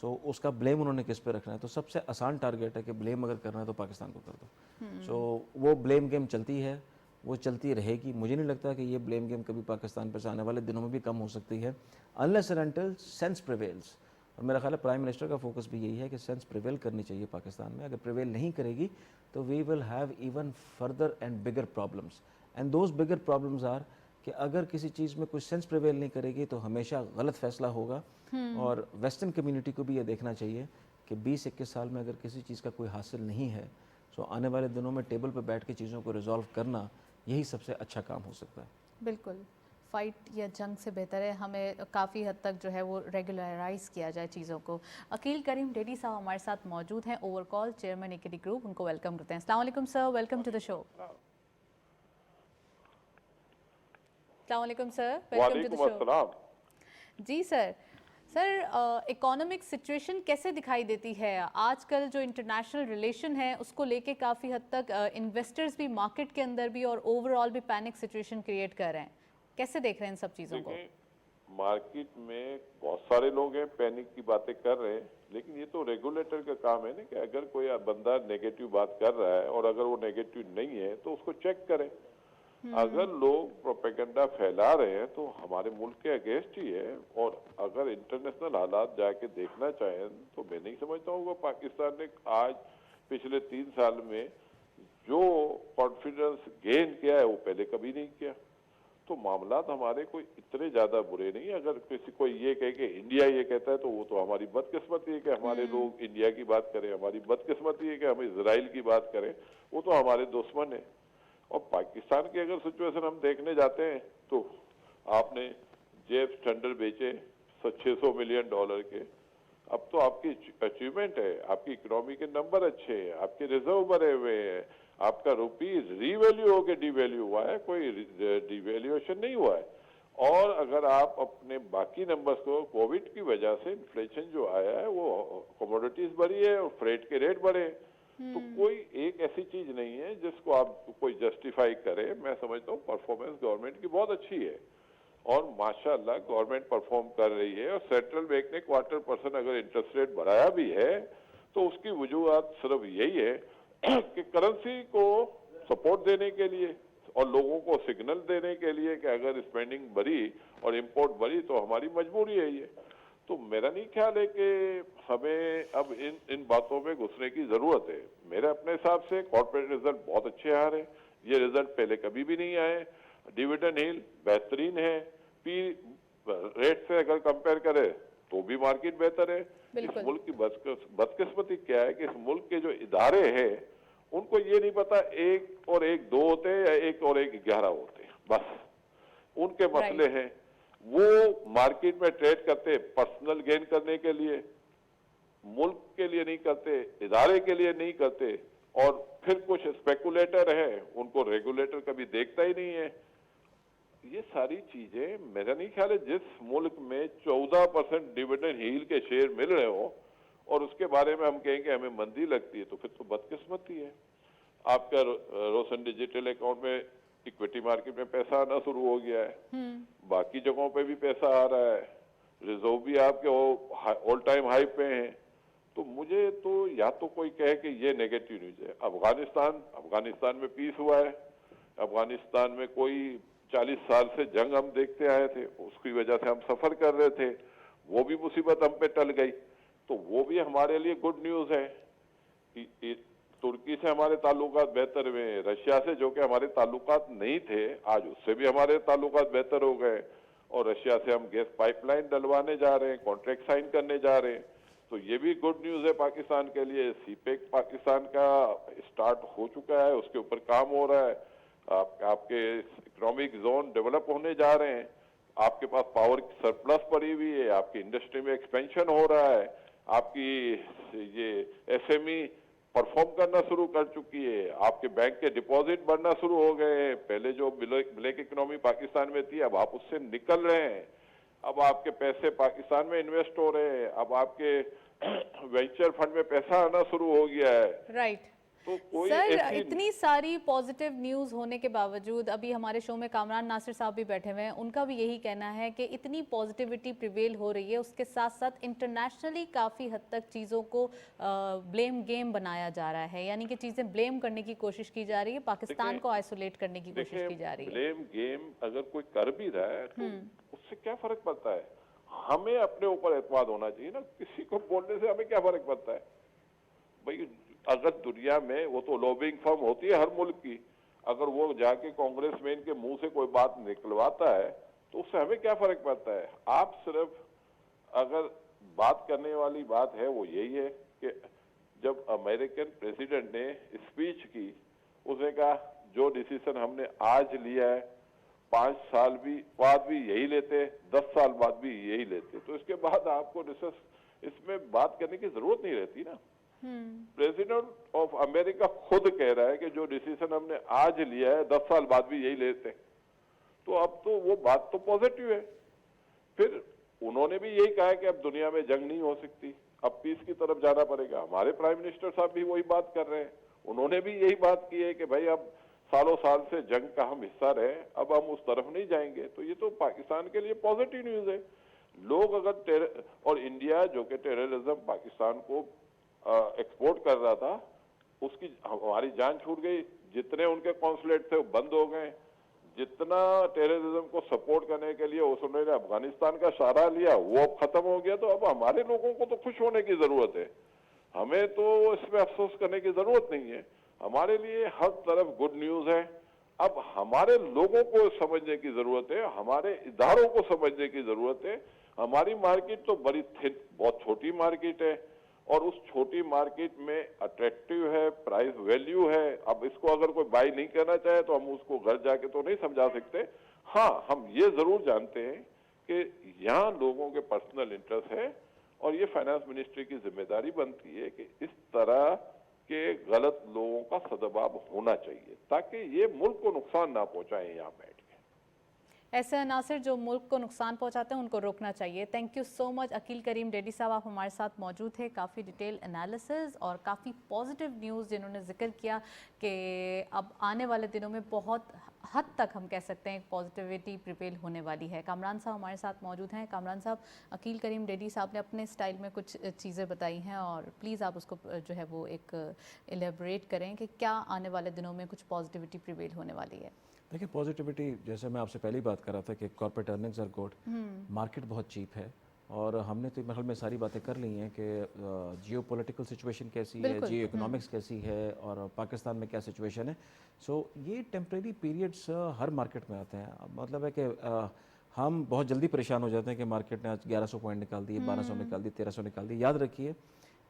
S2: सो उसका ब्लेम उन्होंने किस पे रखना है। तो सबसे आसान टारगेट है कि ब्लेम अगर करना है तो पाकिस्तान को कर दो। सो वो ब्लेम गेम चलती है, वो चलती रहेगी। मुझे नहीं लगता कि ये ब्लेम गेम कभी पाकिस्तान पर आने वाले दिनों में भी कम हो सकती है, unless and until sense prevails. और मेरा ख्याल है प्राइम मिनिस्टर का फोकस भी यही है कि सेंस प्रिवेल करनी चाहिए पाकिस्तान में। अगर प्रिवेल नहीं करेगी तो we will have even further and bigger problems, and those bigger problems are कि अगर किसी चीज़ में कुछ सेंस प्रिवेल नहीं करेगी तो हमेशा गलत फैसला होगा। और वेस्टर्न कम्युनिटी को भी ये देखना चाहिए कि 20-21 साल में अगर किसी चीज़ का कोई हासिल नहीं है तो आने वाले दिनों में टेबल पर बैठ के चीज़ों को रिजॉल्व करना यही सबसे अच्छा काम हो सकता है।
S1: बिल्कुल, फाइट या जंग से बेहतर है हमें काफ़ी हद तक जो है वो रेगुलराइज किया जाए चीज़ों को। अकील करीम डेडी साहब हमारे साथ मौजूद हैं, ओवरकॉल चेयरमैन इक्विटी ग्रुप, उनको वेलकम करते हैं। अस्सलाम वालेकुम sir, welcome to the show. अस्सलाम वालेकुम sir, welcome to the show. जी सर, इकोनॉमिक सिचुएशन कैसे दिखाई देती है आजकल? जो इंटरनेशनल रिलेशन है उसको लेके काफ़ी हद तक इन्वेस्टर्स भी मार्केट के अंदर भी और ओवरऑल भी पैनिक सिचुएशन क्रिएट कर रहे हैं, कैसे देख रहे हैं इन सब चीज़ों को?
S4: मार्केट में बहुत सारे लोग हैं पैनिक की बातें कर रहे हैं, लेकिन ये तो रेगुलेटर का काम है ना कि अगर कोई बंदा नेगेटिव बात कर रहा है और अगर वो नेगेटिव नहीं है तो उसको चेक करें। अगर लोग प्रोपेगेंडा फैला रहे हैं तो हमारे मुल्क के अगेंस्ट ही है। और अगर इंटरनेशनल हालात जाके देखना चाहें तो मैं नहीं समझता हूँ पाकिस्तान ने आज पिछले 3 साल में जो कॉन्फिडेंस गेन किया है वो पहले कभी नहीं किया। तो मामला हमारे कोई इतने ज्यादा बुरे नहीं। अगर किसी को ये कहे कि इंडिया ये कहता है तो वो तो हमारी बदकिस्मती है कि हमारे लोग इंडिया की बात करें, हमारी बदकिस्मती है कि हम इजराइल की बात करें, वो तो हमारे दुश्मन है। और पाकिस्तान की अगर सिचुएशन हम देखने जाते हैं तो आपने जेफ स्टैंडर्ड बेचे $600 मिलियन के, अब तो आपकी अचीवमेंट है, आपकी इकोनॉमी के नंबर अच्छे हैं, आपके रिजर्व भरे हुए हैं, आपका रुपीज रीवैल्यू होकर डिवैल्यू हुआ है, कोई डिवैल्यूएशन नहीं हुआ है। और अगर आप अपने बाकी नंबर्स को, कोविड की वजह से इन्फ्लेशन जो आया है वो कमोडिटीज बढ़ी है और फ्रेट के रेट बढ़े, तो कोई एक ऐसी चीज नहीं है जिसको आप कोई जस्टिफाई करे। मैं समझता हूँ परफॉर्मेंस गवर्नमेंट की बहुत अच्छी है और माशाल्लाह गवर्नमेंट परफॉर्म कर रही है। और सेंट्रल बैंक ने 1/4% अगर इंटरेस्ट रेट बढ़ाया भी है तो उसकी वजूहत सिर्फ यही है कि करेंसी को सपोर्ट देने के लिए और लोगों को सिग्नल देने के लिए कि अगर स्पेंडिंग बढ़ी और इंपोर्ट बढ़ी तो हमारी मजबूरी है ये। तो मेरा नहीं ख्याल है कि हमें अब इन बातों में घुसने की जरूरत है। मेरे अपने हिसाब से कॉर्पोरेट रिजल्ट बहुत अच्छे आ रहे हैं, ये रिजल्ट पहले कभी भी नहीं आए। डिविडेंड यील्ड बेहतरीन है, पी रेट से अगर कंपेयर करें तो भी मार्केट बेहतर है। इस मुल्क की बदकिस्मती क्या है कि इस मुल्क के जो इदारे हैं उनको ये नहीं पता 1 और 1 2 होते हैं या 1 और 1 11 होते हैं, बस उनके मसले हैं। वो मार्केट में ट्रेड करते पर्सनल गेन करने के लिए, मुल्क के लिए नहीं करते, इदारे के लिए नहीं करते। और फिर कुछ स्पेकुलेटर हैं, उनको रेगुलेटर कभी देखता ही नहीं है। ये सारी चीजें मेरा नहीं ख्याल है जिस मुल्क में 14% डिविडेंड यील्ड के शेयर मिल रहे हो और उसके बारे में हम कहेंगे हमें मंदी लगती है तो फिर तो बदकिस्मती है। आपका रोशन डिजिटल अकाउंट में इक्विटी मार्केट में पैसा आना शुरू हो गया है, बाकी जगहों पे भी पैसा आ रहा है, रिजर्व भी आपके ऑल टाइम हाई पे हैं। तो मुझे तो या तो कोई कहे कि ये नेगेटिव न्यूज है। अफगानिस्तान में पीस हुआ है, अफगानिस्तान में कोई 40 साल से जंग हम देखते आए थे, उसकी वजह से हम सफर कर रहे थे, वो भी मुसीबत हम पे टल गई, तो वो भी हमारे लिए गुड न्यूज है। तुर्की से हमारे ताल्लुकात बेहतर हुए, रशिया से जो कि हमारे ताल्लुकात नहीं थे आज उससे भी हमारे ताल्लुकात बेहतर हो गए। और रशिया से हम गैस पाइपलाइन डलवाने जा रहे हैं, कॉन्ट्रैक्ट साइन करने जा रहे हैं, तो ये भी गुड न्यूज है पाकिस्तान के लिए। सीपेक पाकिस्तान का स्टार्ट हो चुका है, उसके ऊपर काम हो रहा है। आपके इकोनॉमिक जोन डेवलप होने जा रहे हैं, आपके पास पावर की सरप्लस पड़ी हुई है, आपकी इंडस्ट्री में एक्सपेंशन हो रहा है, आपकी ये एसएमई परफॉर्म करना शुरू कर चुकी है, आपके बैंक के डिपॉजिट बढ़ना शुरू हो गए हैं। पहले जो ब्लैक इकोनॉमी पाकिस्तान में थी अब आप उससे निकल रहे हैं, अब आपके पैसे पाकिस्तान में इन्वेस्ट हो रहे हैं, अब आपके वेंचर फंड में पैसा आना शुरू हो गया है।
S1: राइट।
S4: तो कोई
S1: सर इतनी सारी पॉजिटिव न्यूज़ होने के बावजूद अभी हमारे शो में कामरान नासिर साहब भी बैठे हुए हैं, उनका भी यही कहना है कि इतनी पॉजिटिविटी प्रिवेल हो रही है, उसके साथ साथ इंटरनेशनली काफ़ी हद तक चीज़ों को ब्लेम गेम बनाया जा रहा है, यानी कि चीज़ें ब्लेम करने की कोशिश की जा रही है, पाकिस्तान को आइसोलेट करने की कोशिश की जा रही है।
S4: ब्लेम गेम अगर कोई कर भी रहा है तो उससे क्या फर्क पड़ता है? हमें अपने ऊपर एतमाद होना चाहिए ना, किसी को बोलने से हमें क्या फर्क पड़ता है भाई। अगर दुनिया में वो तो लॉबिंग फर्म होती है हर मुल्क की, अगर वो जाके कांग्रेसमैन के मुंह से कोई बात निकलवाता है तो उससे हमें क्या फर्क पड़ता है। आप सिर्फ अगर बात करने वाली बात है वो यही है कि जब अमेरिकन प्रेसिडेंट ने स्पीच की, उसने कहा जो डिसीजन हमने आज लिया है 5 साल बाद भी यही लेते, 10 साल बाद भी यही लेते, तो इसके बाद आपको इसमें बात करने की जरूरत नहीं रहती ना। प्रेसिडेंट ऑफ अमेरिका खुद कह रहा है कि जो डिसीजन हमने आज लिया है 10 साल बाद भी यही लेते, तो अब तो वो बात तो पॉजिटिव है। फिर उन्होंने भी यही कहा है कि अब दुनिया में जंग नहीं हो सकती, अब पीस की तरफ जाना पड़ेगा। हमारे प्राइम मिनिस्टर साहब भी वही बात कर रहे हैं, उन्होंने भी यही बात की है कि भाई अब सालों साल से जंग का हम हिस्सा रहे, अब हम उस तरफ नहीं जाएंगे। तो ये तो पाकिस्तान के लिए पॉजिटिव न्यूज है। लोग अगर और इंडिया जो कि टेररिज्म पाकिस्तान को एक्सपोर्ट कर रहा था, उसकी हमारी जान छूट गई। जितने उनके कॉन्सुलेट थे वो बंद हो गए, जितना टेररिज्म को सपोर्ट करने के लिए उसने अफगानिस्तान का सहारा लिया वो अब खत्म हो गया। तो अब हमारे लोगों को तो खुश होने की जरूरत है, हमें तो इसमें अफसोस करने की जरूरत नहीं है। हमारे लिए हर तरफ गुड न्यूज है। अब हमारे लोगों को समझने की जरूरत है, हमारे इदारों को समझने की जरूरत है। हमारी मार्केट तो बड़ी बहुत छोटी मार्केट है और उस छोटी मार्केट में अट्रैक्टिव है, प्राइस वैल्यू है। अब इसको अगर कोई बाई नहीं करना चाहे तो हम उसको घर जाके तो नहीं समझा सकते। हाँ, हम ये जरूर जानते हैं कि यहाँ लोगों के पर्सनल इंटरेस्ट है और ये फाइनेंस मिनिस्ट्री की जिम्मेदारी बनती है कि इस तरह के गलत लोगों का सदभाव होना चाहिए ताकि ये मुल्क को नुकसान ना पहुंचाएं। यहाँ बैठ के
S1: ऐसे अनासर जो मुल्क को नुकसान पहुंचाते हैं उनको रोकना चाहिए। Thank you so much Aqeel Karim Dhedhi साहब, आप हमारे साथ मौजूद थे। काफ़ी डिटेल एनालिसिस और काफ़ी पॉजिटिव न्यूज़ जिन्होंने जिक्र किया कि अब आने वाले दिनों में बहुत हद तक हम कह सकते हैं पॉजिटिविटी प्रिवेल होने वाली है। कामरान साहब हमारे साथ मौजूद हैं। कामरान साहब, अकील करीम डेडी साहब ने अपने स्टाइल में कुछ चीज़ें बताई हैं और प्लीज़ आप उसको जो है वो एक एलेबरेट करें कि क्या आने वाले दिनों में कुछ पॉजिटिविटी प्रिवेल होने वाली है।
S2: देखिए, पॉजिटिविटी जैसे मैं आपसे पहले ही बात कर रहा था कि corporate earnings are good, market बहुत चीप है और हमने तो महल में सारी बातें कर ली हैं कि जियो पॉलिटिकल सिचुएशन कैसी है, जियो इकोनॉमिक्स कैसी है और पाकिस्तान में क्या सिचुएशन है। सो ये टेम्प्रेरी पीरियड्स हर मार्केट में आते हैं। मतलब है कि हम बहुत जल्दी परेशान हो जाते हैं कि मार्केट ने आज 1100 पॉइंट निकाल दिए, 1200 निकाल दिए, 1300 निकाल दिए। याद रखिए,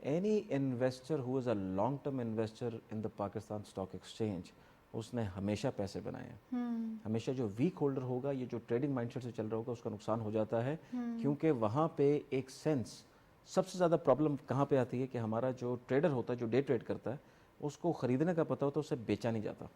S2: any investor who is a long term investor in the Pakistan stock exchange, उसने हमेशा पैसे बनाए हैं। हमेशा जो वीक होल्डर होगा, ये जो ट्रेडिंग माइंडसेट से चल रहा होगा, उसका नुकसान हो जाता है। क्योंकि वहाँ पे एक सेंस, सबसे ज़्यादा प्रॉब्लम कहाँ पे आती है कि हमारा जो ट्रेडर होता है, जो डे ट्रेड करता है, उसको ख़रीदने का पता होता है, उसे बेचा नहीं जाता।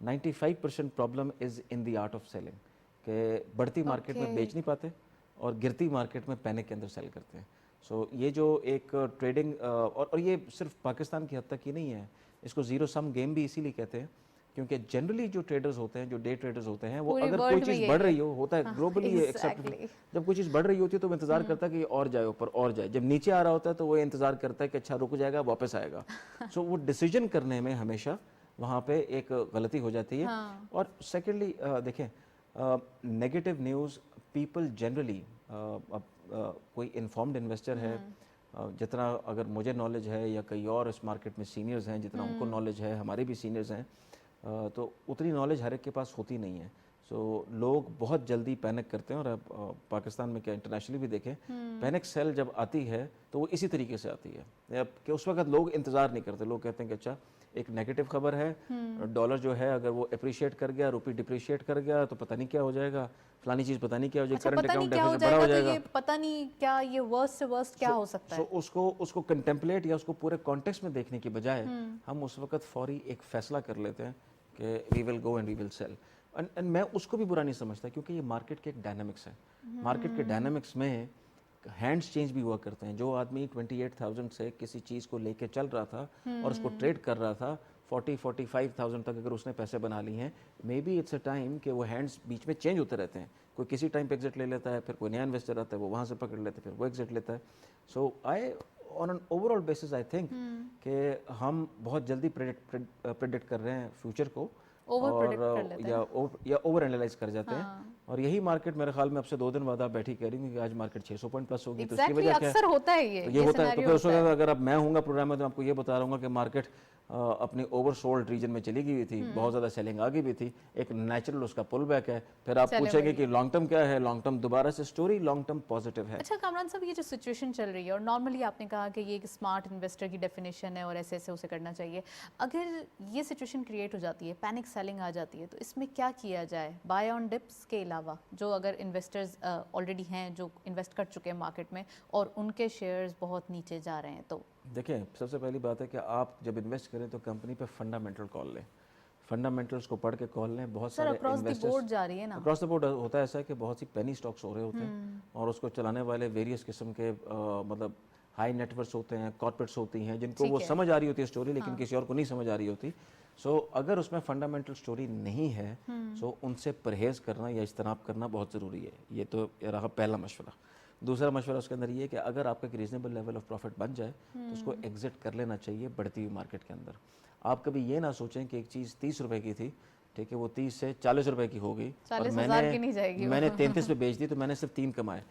S2: 95% problem is in the art of selling, कि बढ़ती मार्केट में बेच नहीं पाते और गिरती मार्केट में पैनिक के अंदर सेल करते हैं। सो ये जो एक ट्रेडिंग और ये सिर्फ पाकिस्तान की हद तक ही नहीं है, इसको ज़ीरो सम गेम भी इसीलिए कहते हैं क्योंकि जनरली जो ट्रेडर्स होते हैं, जो डे ट्रेडर्स होते हैं, वो अगर कोई चीज़ बढ़ रही हो, होता है ग्लोबली एक्सेप्टेड, जब कोई चीज़ बढ़ रही होती है तो वो इंतजार करता है कि और जाए ऊपर और जाए। जब नीचे आ रहा होता है तो वो इंतजार करता है कि अच्छा रुक जाएगा, वापस आएगा। सो वो डिसीजन करने में हमेशा वहाँ पे एक गलती हो जाती है। और सेकेंडली देखें, नेगेटिव न्यूज़ पीपल जनरली, कोई इन्फॉर्म्ड इन्वेस्टर है, जितना अगर मुझे नॉलेज है या कई और इस मार्केट में सीनियर्स हैं जितना उनको नॉलेज है, हमारे भी सीनियर्स हैं, तो उतनी नॉलेज हर एक के पास होती नहीं है। सो लोग बहुत जल्दी पैनिक करते हैं और अब पाकिस्तान में क्या इंटरनेशनली भी देखें, पैनिक सेल जब आती है तो वो इसी तरीके से आती है कि उस वक्त लोग इंतज़ार नहीं करते। लोग कहते हैं कि अच्छा एक नेगेटिव खबर है, डॉलर जो है अगर वो अप्रिशिएट कर गया, रुपी डिप्रिशिएट कर गया तो पता नहीं क्या हो जाएगा, फलानी चीज़ पता नहीं क्या हो जाएगी, करंट अकाउंट डेफिसिट बड़ा हो जाएगा,
S1: पता नहीं क्या ये वर्स्ट से वर्स्ट क्या हो सकता है।
S2: उसको कंटेम्पलेट या उसको पूरे कॉन्टेक्स्ट में देखने की बजाय हम उस वक्त फौरी एक फैसला कर लेते हैं कि we will go and we will sell. And मैं उसको भी बुरा नहीं समझता क्योंकि ये मार्केट के एक डायनामिक्स है। मार्केट के डायनामिक्स में हैंड्स चेंज भी हुआ करते हैं। जो आदमी 28,000 से किसी चीज़ को लेके चल रहा था और उसको ट्रेड कर रहा था 40-45,000 तक अगर उसने पैसे बना लिए हैं, may be it's a time कि वो हैंड्स बीच में चेंज होते रहते हैं। कोई किसी टाइम पे एग्जिट ले लेता है, फिर कोई नया इन्वेस्टर आता है, वो वहाँ से पकड़ लेता है, फिर वो एग्जिट लेता है। So I on an overall basis I think कि हम बहुत जल्दी प्रेडिक्ट कर रहे हैं फ्यूचर को या ओवर एनालाइज कर जाते हैं। और यही मार्केट मेरे ख्याल में अब से 2 दिन बाद आप बैठी कह रही हूँ कि आज मार्केट 600 पॉइंट प्लस होगी। तो इसकी वजह क्या
S1: अक्सर होता है ये
S2: होता है। तो फिर उस वक्त अगर अब मैं हूँगा प्रोग्राम में तो आपको ये बता रहा हूँ कि मार्केट अपनी ओवरसोल्ड रीजन में चली गई थी, बहुत ज़्यादा सेलिंग आ गई भी थी, एक नेचुरल उसका पुल बैक है। फिर आप पूछेंगे कि लॉन्ग टर्म क्या है, लॉन्ग टर्म दोबारा से स्टोरी लॉन्ग टर्म पॉजिटिव है।
S1: अच्छा कामरान साहब, ये जो सिचुएशन चल रही है और नॉर्मली आपने कहा कि ये एक स्मार्ट इन्वेस्टर की डेफिनेशन है और ऐसे ऐसे उसे करना चाहिए, अगर ये सिचुएशन क्रिएट हो जाती है, पैनिक सेलिंग आ जाती है, तो इसमें क्या किया जाए बाय ऑन डिप्स के अलावा? जो अगर इन्वेस्टर्स ऑलरेडी हैं जो इन्वेस्ट कर चुके हैं मार्केट में और उनके शेयर्स बहुत नीचे जा रहे हैं, तो
S2: देखिए सबसे पहली बात है कि आप जब इन्वेस्ट करें तो कंपनी पे फंडामेंटल कॉल लें, फंडामेंटल्स को पढ़ के कॉल लें। बहुत
S1: सर
S2: सारे
S1: अक्रॉस द बोर्ड जा रही है ना,
S2: अक्रॉस द बोर्ड होता है ऐसा है कि बहुत सी पेनी स्टॉक्स हो रहे होते हैं और उसको चलाने वाले वेरियस किस्म के मतलब हाई नेटवर्क्स होते हैं, कॉर्पोरेट्स होती हैं जिनको वो समझ आ रही होती है स्टोरी, लेकिन किसी और को नहीं समझ आ रही होती। सो अगर उसमें फंडामेंटल स्टोरी नहीं है सो उनसे परहेज़ करना या इज्तनाब करना बहुत ज़रूरी है। ये तो रहा पहला मशवरा। दूसरा मशवरा उसके अंदर ये है कि अगर आपका एक रीजनेबल लेवल ऑफ प्रॉफिट बन जाए तो उसको एग्जिट कर लेना चाहिए बढ़ती हुई मार्केट के अंदर। आप कभी ये ना सोचें कि एक चीज़ 30 रुपए की थी, ठीक है, वो 30 से 40 रुपए की हो गई और मैंने 33 पे बेच दी तो मैंने सिर्फ 3 कमाए।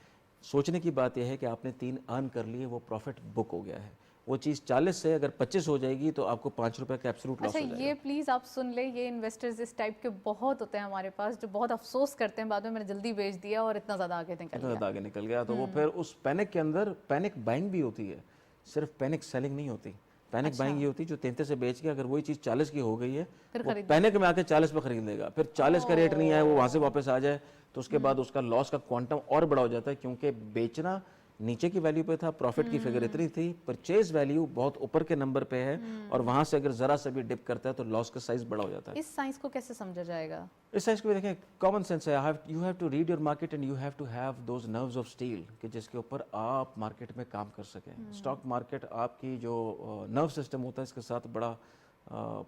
S2: सोचने की बात यह है कि आपने 3 अर्न कर लिए, वो प्रॉफिट बुक हो गया है। वो चीज़ 40 से अगर 25 हो जाएगी तो आपको 5 रुपए का एब्सोल्यूट लॉस हो
S1: अच्छा
S2: जाएगा।
S1: ये प्लीज़ आप सुन ले, ये इन्वेस्टर्स इस टाइप के बहुत होते हैं हमारे पास जो बहुत अफसोस करते हैं बाद में, मैंने जल्दी बेच दिया और इतना ज़्यादा आगे निकल
S2: इतना
S1: गया।
S2: ज़्यादा आगे निकल गया तो वो फिर उस पैनिक के अंदर पैनिक बाइंग भी होती है, सिर्फ पैनिक सेलिंग नहीं होती। पैनिक बाइंग ये होती है जो 33 से बेच के अगर वही चीज़ 40 की हो गई है वो पैनिक में आके 40 पे खरीद लेगा, फिर 40 का रेट नहीं आया वो वहाँ से वापस आ जाए तो उसके बाद उसका लॉस का क्वांटम और बड़ा हो जाता है, क्योंकि बेचना नीचे की वैल्यू पे था, प्रॉफिट की फिगर इतनी थी, परचेज वैल्यू बहुत ऊपर के नंबर पे है और वहां से अगर जरा सा भी डिप करता है तो लॉस का साइज बड़ा हो जाता है।
S1: इस साइंस को कैसे समझा जाएगा?
S2: इस साइज को भी देखें, कॉमन सेंस है। You have to read your market and you have to have those nerves of steel कि जिसके ऊपर आप मार्केट में काम कर सकें। स्टॉक मार्केट आपकी जो नर्व सिस्टम होता है इसके साथ बड़ा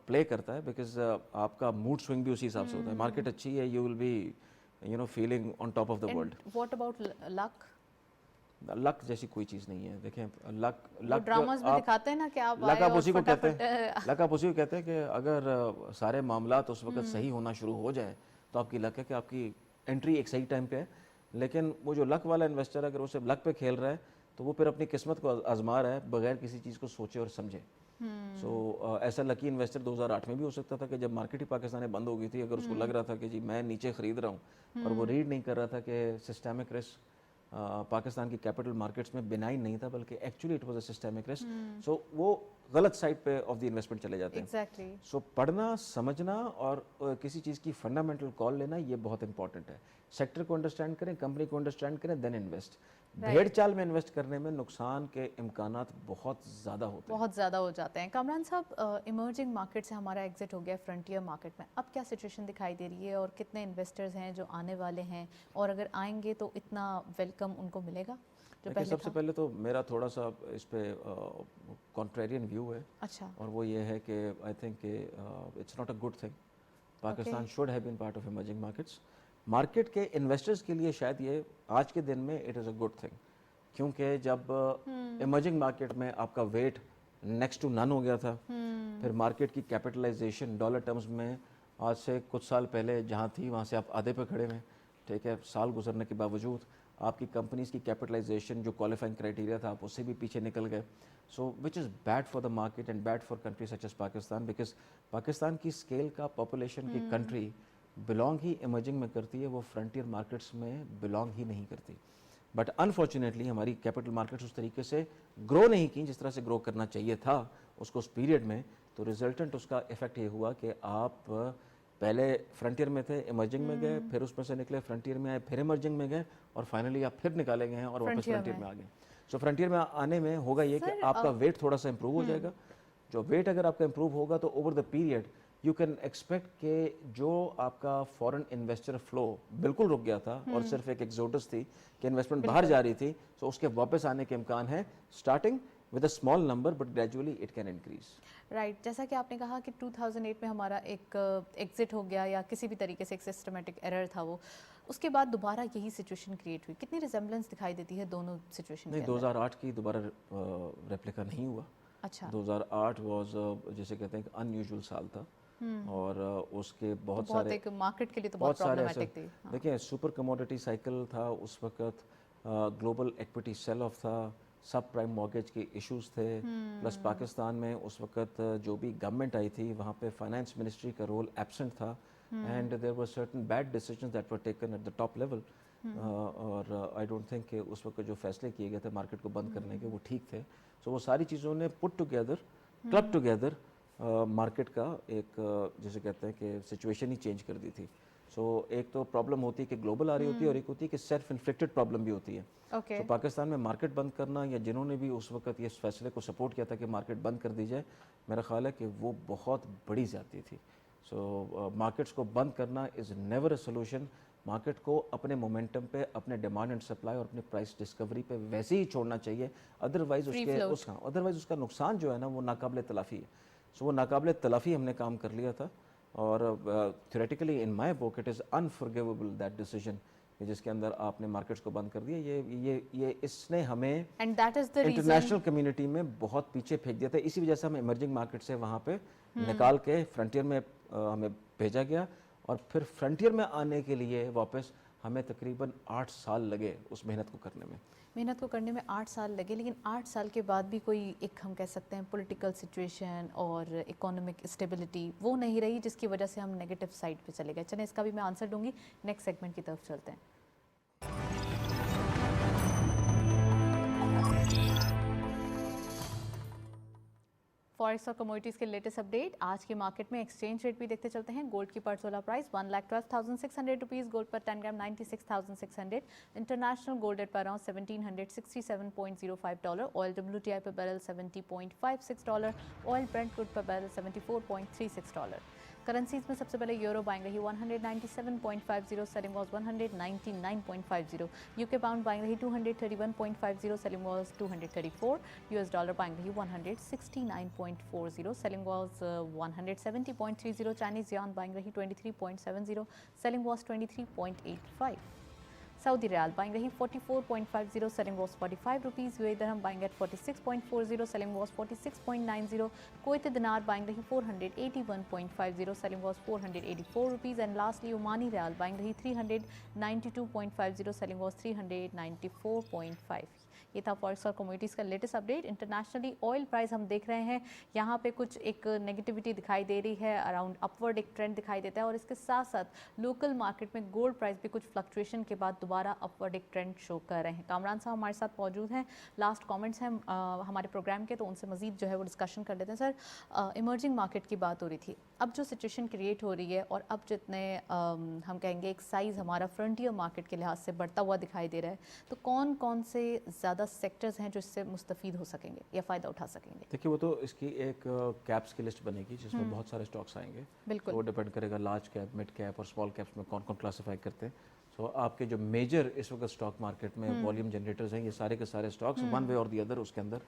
S2: प्ले करता है, बिकॉज आपका मूड स्विंग भी उसी हिसाब से होता है। मार्केट अच्छी है, you will be feeling on top of the world.
S1: What about luck?
S2: Luck जैसी कोई चीज़ नहीं है। देखें लक
S1: ड्रामास में दिखाते हैं ना कि आप
S2: लक आप उसी को कहते हैं, लक आप उसी को कहते हैं कि अगर सारे मामलात उस वक्त सही होना शुरू हो जाए तो आपकी लक है कि आपकी एंट्री एक सही टाइम पे है। लेकिन वो जो लक वाला इन्वेस्टर अगर वो सिर्फ लक पे खेल रहा है तो वो फिर अपनी किस्मत को आजमा रहा है बगैर किसी चीज़ को सोचे और समझे। ऐसा लकी इन्वेस्टर 2008 में भी हो सकता था कि जब मार्केट ही पाकिस्तान में बंद हो गई थी, अगर उसको लग रहा था कि जी मैं नीचे खरीद रहा हूँ और वो रीड नहीं कर रहा था कि सिस्टमिक रिस्क पाकिस्तान की कैपिटल मार्केट्स में बिनाइन नहीं था बल्कि actually it was a systemic risk. So वो गलत साइड पे ऑफ द इन्वेस्टमेंट चले जाते हैं।
S1: एग्जैक्टली।
S2: सो पढ़ना, समझना और किसी चीज़ की फंडामेंटल कॉल लेना ये बहुत इंपॉर्टेंट है। सेक्टर को अंडरस्टैंड करें, कंपनी को अंडरस्टैंड करें, देन इन्वेस्ट। भेड़ चाल में इन्वेस्ट करने में नुकसान के इम्कानात बहुत ज़्यादा होते हैं,
S1: बहुत ज़्यादा हो जाते हैं। कामरान साहब, इमर्जिंग मार्केट से हमारा एग्जिट हो गया फ्रंटियर मार्केट में, अब क्या सिचुएशन दिखाई दे रही है और कितने इन्वेस्टर्स हैं जो आने वाले हैं और अगर आएंगे तो इतना वेलकम उनको मिलेगा जो पहले
S2: सबसे पहले तो मेरा थोड़ा सा इस पे कॉन्ट्रेरियन व्यू है।
S1: अच्छा।
S2: और वो ये है कि I think it's not a good thing. Pakistan should have been part of emerging markets. Market के इन्वेस्टर्स के लिए शायद ये आज के दिन में it is a good thing, क्योंकि जब इमर्जिंग मार्केट में आपका वेट नेक्स्ट टू नन हो गया था, फिर मार्केट की कैपिटलाइजेशन डॉलर टर्म्स में आज से कुछ साल पहले जहाँ थी वहाँ से आप आधे पे खड़े हैं, ठीक है, साल गुजरने के बावजूद आपकी कंपनीज की कैपिटलाइजेशन जो क्वालिफाइंग क्राइटेरिया था आप उससे भी पीछे निकल गए। So which is bad for the market and bad for country such as Pakistan, because Pakistan की स्केल का पॉपुलेशन की कंट्री बिलोंग ही इमर्जिंग में करती है, वो फ्रंटियर मार्केट्स में बिलोंग ही नहीं करती। बट अनफॉर्चुनेटली हमारी कैपिटल मार्केट्स उस तरीके से ग्रो नहीं की जिस तरह से ग्रो करना चाहिए था उसको उस पीरियड में। तो रिजल्टेंट उसका इफेक्ट ये हुआ कि आप पहले फ्रंटियर में थे, इमर्जिंग में गए, फिर उसमें से निकले, फ्रंटियर में आए, फिर इमर्जिंग में गए और फाइनली आप फिर निकाले गए हैं और वापस फ्रंटियर में आ गए। सो फ्रंटियर में आने में होगा ये कि आपका वेट थोड़ा सा इंप्रूव हो जाएगा। जो वेट अगर आपका इंप्रूव होगा तो over the period you can expect कि जो आपका फॉरेन इन्वेस्टर फ्लो बिल्कुल रुक गया था और सिर्फ एक एक्सोडस थी कि इन्वेस्टमेंट बाहर जा रही थी, तो उसके वापस आने के इम्कान है, starting with a small number but gradually it can increase.
S1: Right, जैसा कि आपने कहा कि 2008 में हमारा एक एग्जिट हो गया या किसी भी तरीके से एक सिस्टमेटिक एरर था वो, उसके बाद दोबारा यही सिचुएशन क्रिएट हुई। कितनी रिजेम्बलेंस दिखाई देती है दोनों सिचुएशन
S2: नहीं, 2008 की दोबारा रेप्लिका नहीं हुआ।
S1: अच्छा।
S2: 2008 वाज जैसे कहते हैं अनयूजुअल साल था और उसके बहुत सारे
S1: एक मार्केट के लिए तो बहुत प्रॉब्लमेटिक थी।
S2: देखिए सुपर कमोडिटी साइकिल था उस वक्त, ग्लोबल इक्विटी सेल ऑफ था, सब प्राइम मॉर्गेज के इश्यूज थे, प्लस पाकिस्तान में उस वक्त जो भी गवर्नमेंट आई थी वहाँ पे फाइनेंस मिनिस्ट्री का रोल एब्सेंट था, and there were certain bad decisions that were taken at the top level, और आई डोंट थिंक कि उस वक्त जो फैसले किए गए थे मार्केट को बंद करने के वो ठीक थे। सो वो सारी चीज़ों ने put together club together market का एक जैसे कहते हैं कि सिचुएशन ही चेंज कर दी थी। सो एक तो प्रॉब्लम होती है कि ग्लोबल आ रही होती है, और एक होती है कि सेल्फ इन्फ्लिक्टेड प्रॉब्लम भी होती है।
S1: ओके
S2: तो पाकिस्तान में मार्केट बंद करना, या जिन्होंने भी उस वक्त ये फैसले को सपोर्ट किया था कि मार्केट बंद कर दी जाए, मेरा ख्याल है कि वो बहुत बड़ी ज़्यादती थी। सो मार्केट्स को बंद करना is never a solution. Market को अपने मोमेंटम पे, अपने डिमांड एंड सप्लाई और अपने प्राइस डिस्कवरी पे वैसे ही छोड़ना चाहिए, अदरवाइज उसका नुकसान जो है ना वो नाकाबिले तलाफ़ी है। सो वो नाकाबिले तलाफ़ी हमने काम कर लिया था, और theoretically in my book it is unforgivable that decision, जिसके अंदर आपने मार्केट्स को बंद कर दिया। ये इसने हमें
S1: and that is the
S2: international community में बहुत पीछे फेंक दिया था। इसी वजह से हमें इमर्जिंग मार्केट से वहाँ पे निकाल के फ्रंटियर में हमें भेजा गया, और फिर फ्रंटियर में आने के लिए वापस हमें तकरीबन 8 साल लगे उस मेहनत को करने में।
S1: 8 साल लगे, लेकिन 8 साल के बाद भी कोई एक हम कह सकते हैं पॉलिटिकल सिचुएशन और इकोनॉमिक स्टेबिलिटी वो नहीं रही, जिसकी वजह से हम नेगेटिव साइड पे चले गए। चलें, इसका भी मैं आंसर दूंगी। नेक्स्ट सेगमेंट की तरफ चलते हैं। फॉरेक्स और कमोडिटीज़ के लेटेस्ट अपडेट, आज के मार्केट में एक्सचेंज रेट भी देखते चलते हैं। गोल्ड की पर तोला प्राइस 1,12,600 रुपीज़, गोल्ड पर 10 ग्राम 96,600, इंटरनेशनल गोल्ड रेट पर अराउंड $1,767.05, ऑयल WTI पर बैरल $70.56, ऑयल ब्रेंट क्रूड पर बैरल $74.36। करेंसीज में सबसे पहले यूरो बाइंग रही 197.50, selling was 199.50, UK pound buying रही 231.50, selling was 234, US dollar buying रही 169.40, selling was 170.30, Chinese yuan buying रही 23.70, selling was 23.85, Saudi riyal buying रही 44.50, selling was 45 rupees, UAE dirham buying eight 46.40, selling was 46.90, Kuwaiti dinar buying रही 481.50, selling was 484 rupees, and lastly Omani riyal buying रही 392.50, selling was 394.5। ये था forex और commodities का latest update. Internationally oil price हम देख रहे हैं यहाँ पे कुछ एक नेगेटिविटी दिखाई दे रही है, अराउंड अपवर्ड एक ट्रेंड दिखाई देता है, और इसके साथ साथ लोकल मार्केट में गोल्ड प्राइस भी कुछ फ्लक्चुएशन के बाद दोबारा अपवर्ड एक ट्रेंड शो कर रहे हैं। कामरान साहब हमारे साथ मौजूद हैं, लास्ट कमेंट्स हैं हमारे प्रोग्राम के, तो उनसे मजीद जो है वो डिस्कशन कर लेते हैं। सर, इमर्जिंग मार्केट की बात हो रही थी, अब जो सिचुएशन क्रिएट हो रही है और अब जितने हम कहेंगे एक साइज़ हमारा फ्रंटियर मार्केट के लिहाज से बढ़ता हुआ दिखाई दे रहा है, तो कौन कौन से ज़्यादा सेक्टर्स हैं जो इससे मुस्तफ़ीद हो सकेंगे या फ़ायदा उठा सकेंगे?
S2: देखिए, वो तो इसकी एक कैप्स की लिस्ट बनेगी जिसमें बहुत सारे स्टॉक्स आएंगे।
S1: बिल्कुल,
S2: वो डिपेंड करेगा लार्ज कैप, मिड कैप और स्मॉल कैप्स में कौन कौन क्लासीफाई करते हैं। सो आपके जो मेजर इस वक्त स्टॉक मार्केट में वॉल्यूम जनरेटर्स हैं, ये सारे के सारे स्टॉक्स वन वे और दी अदर उसके अंदर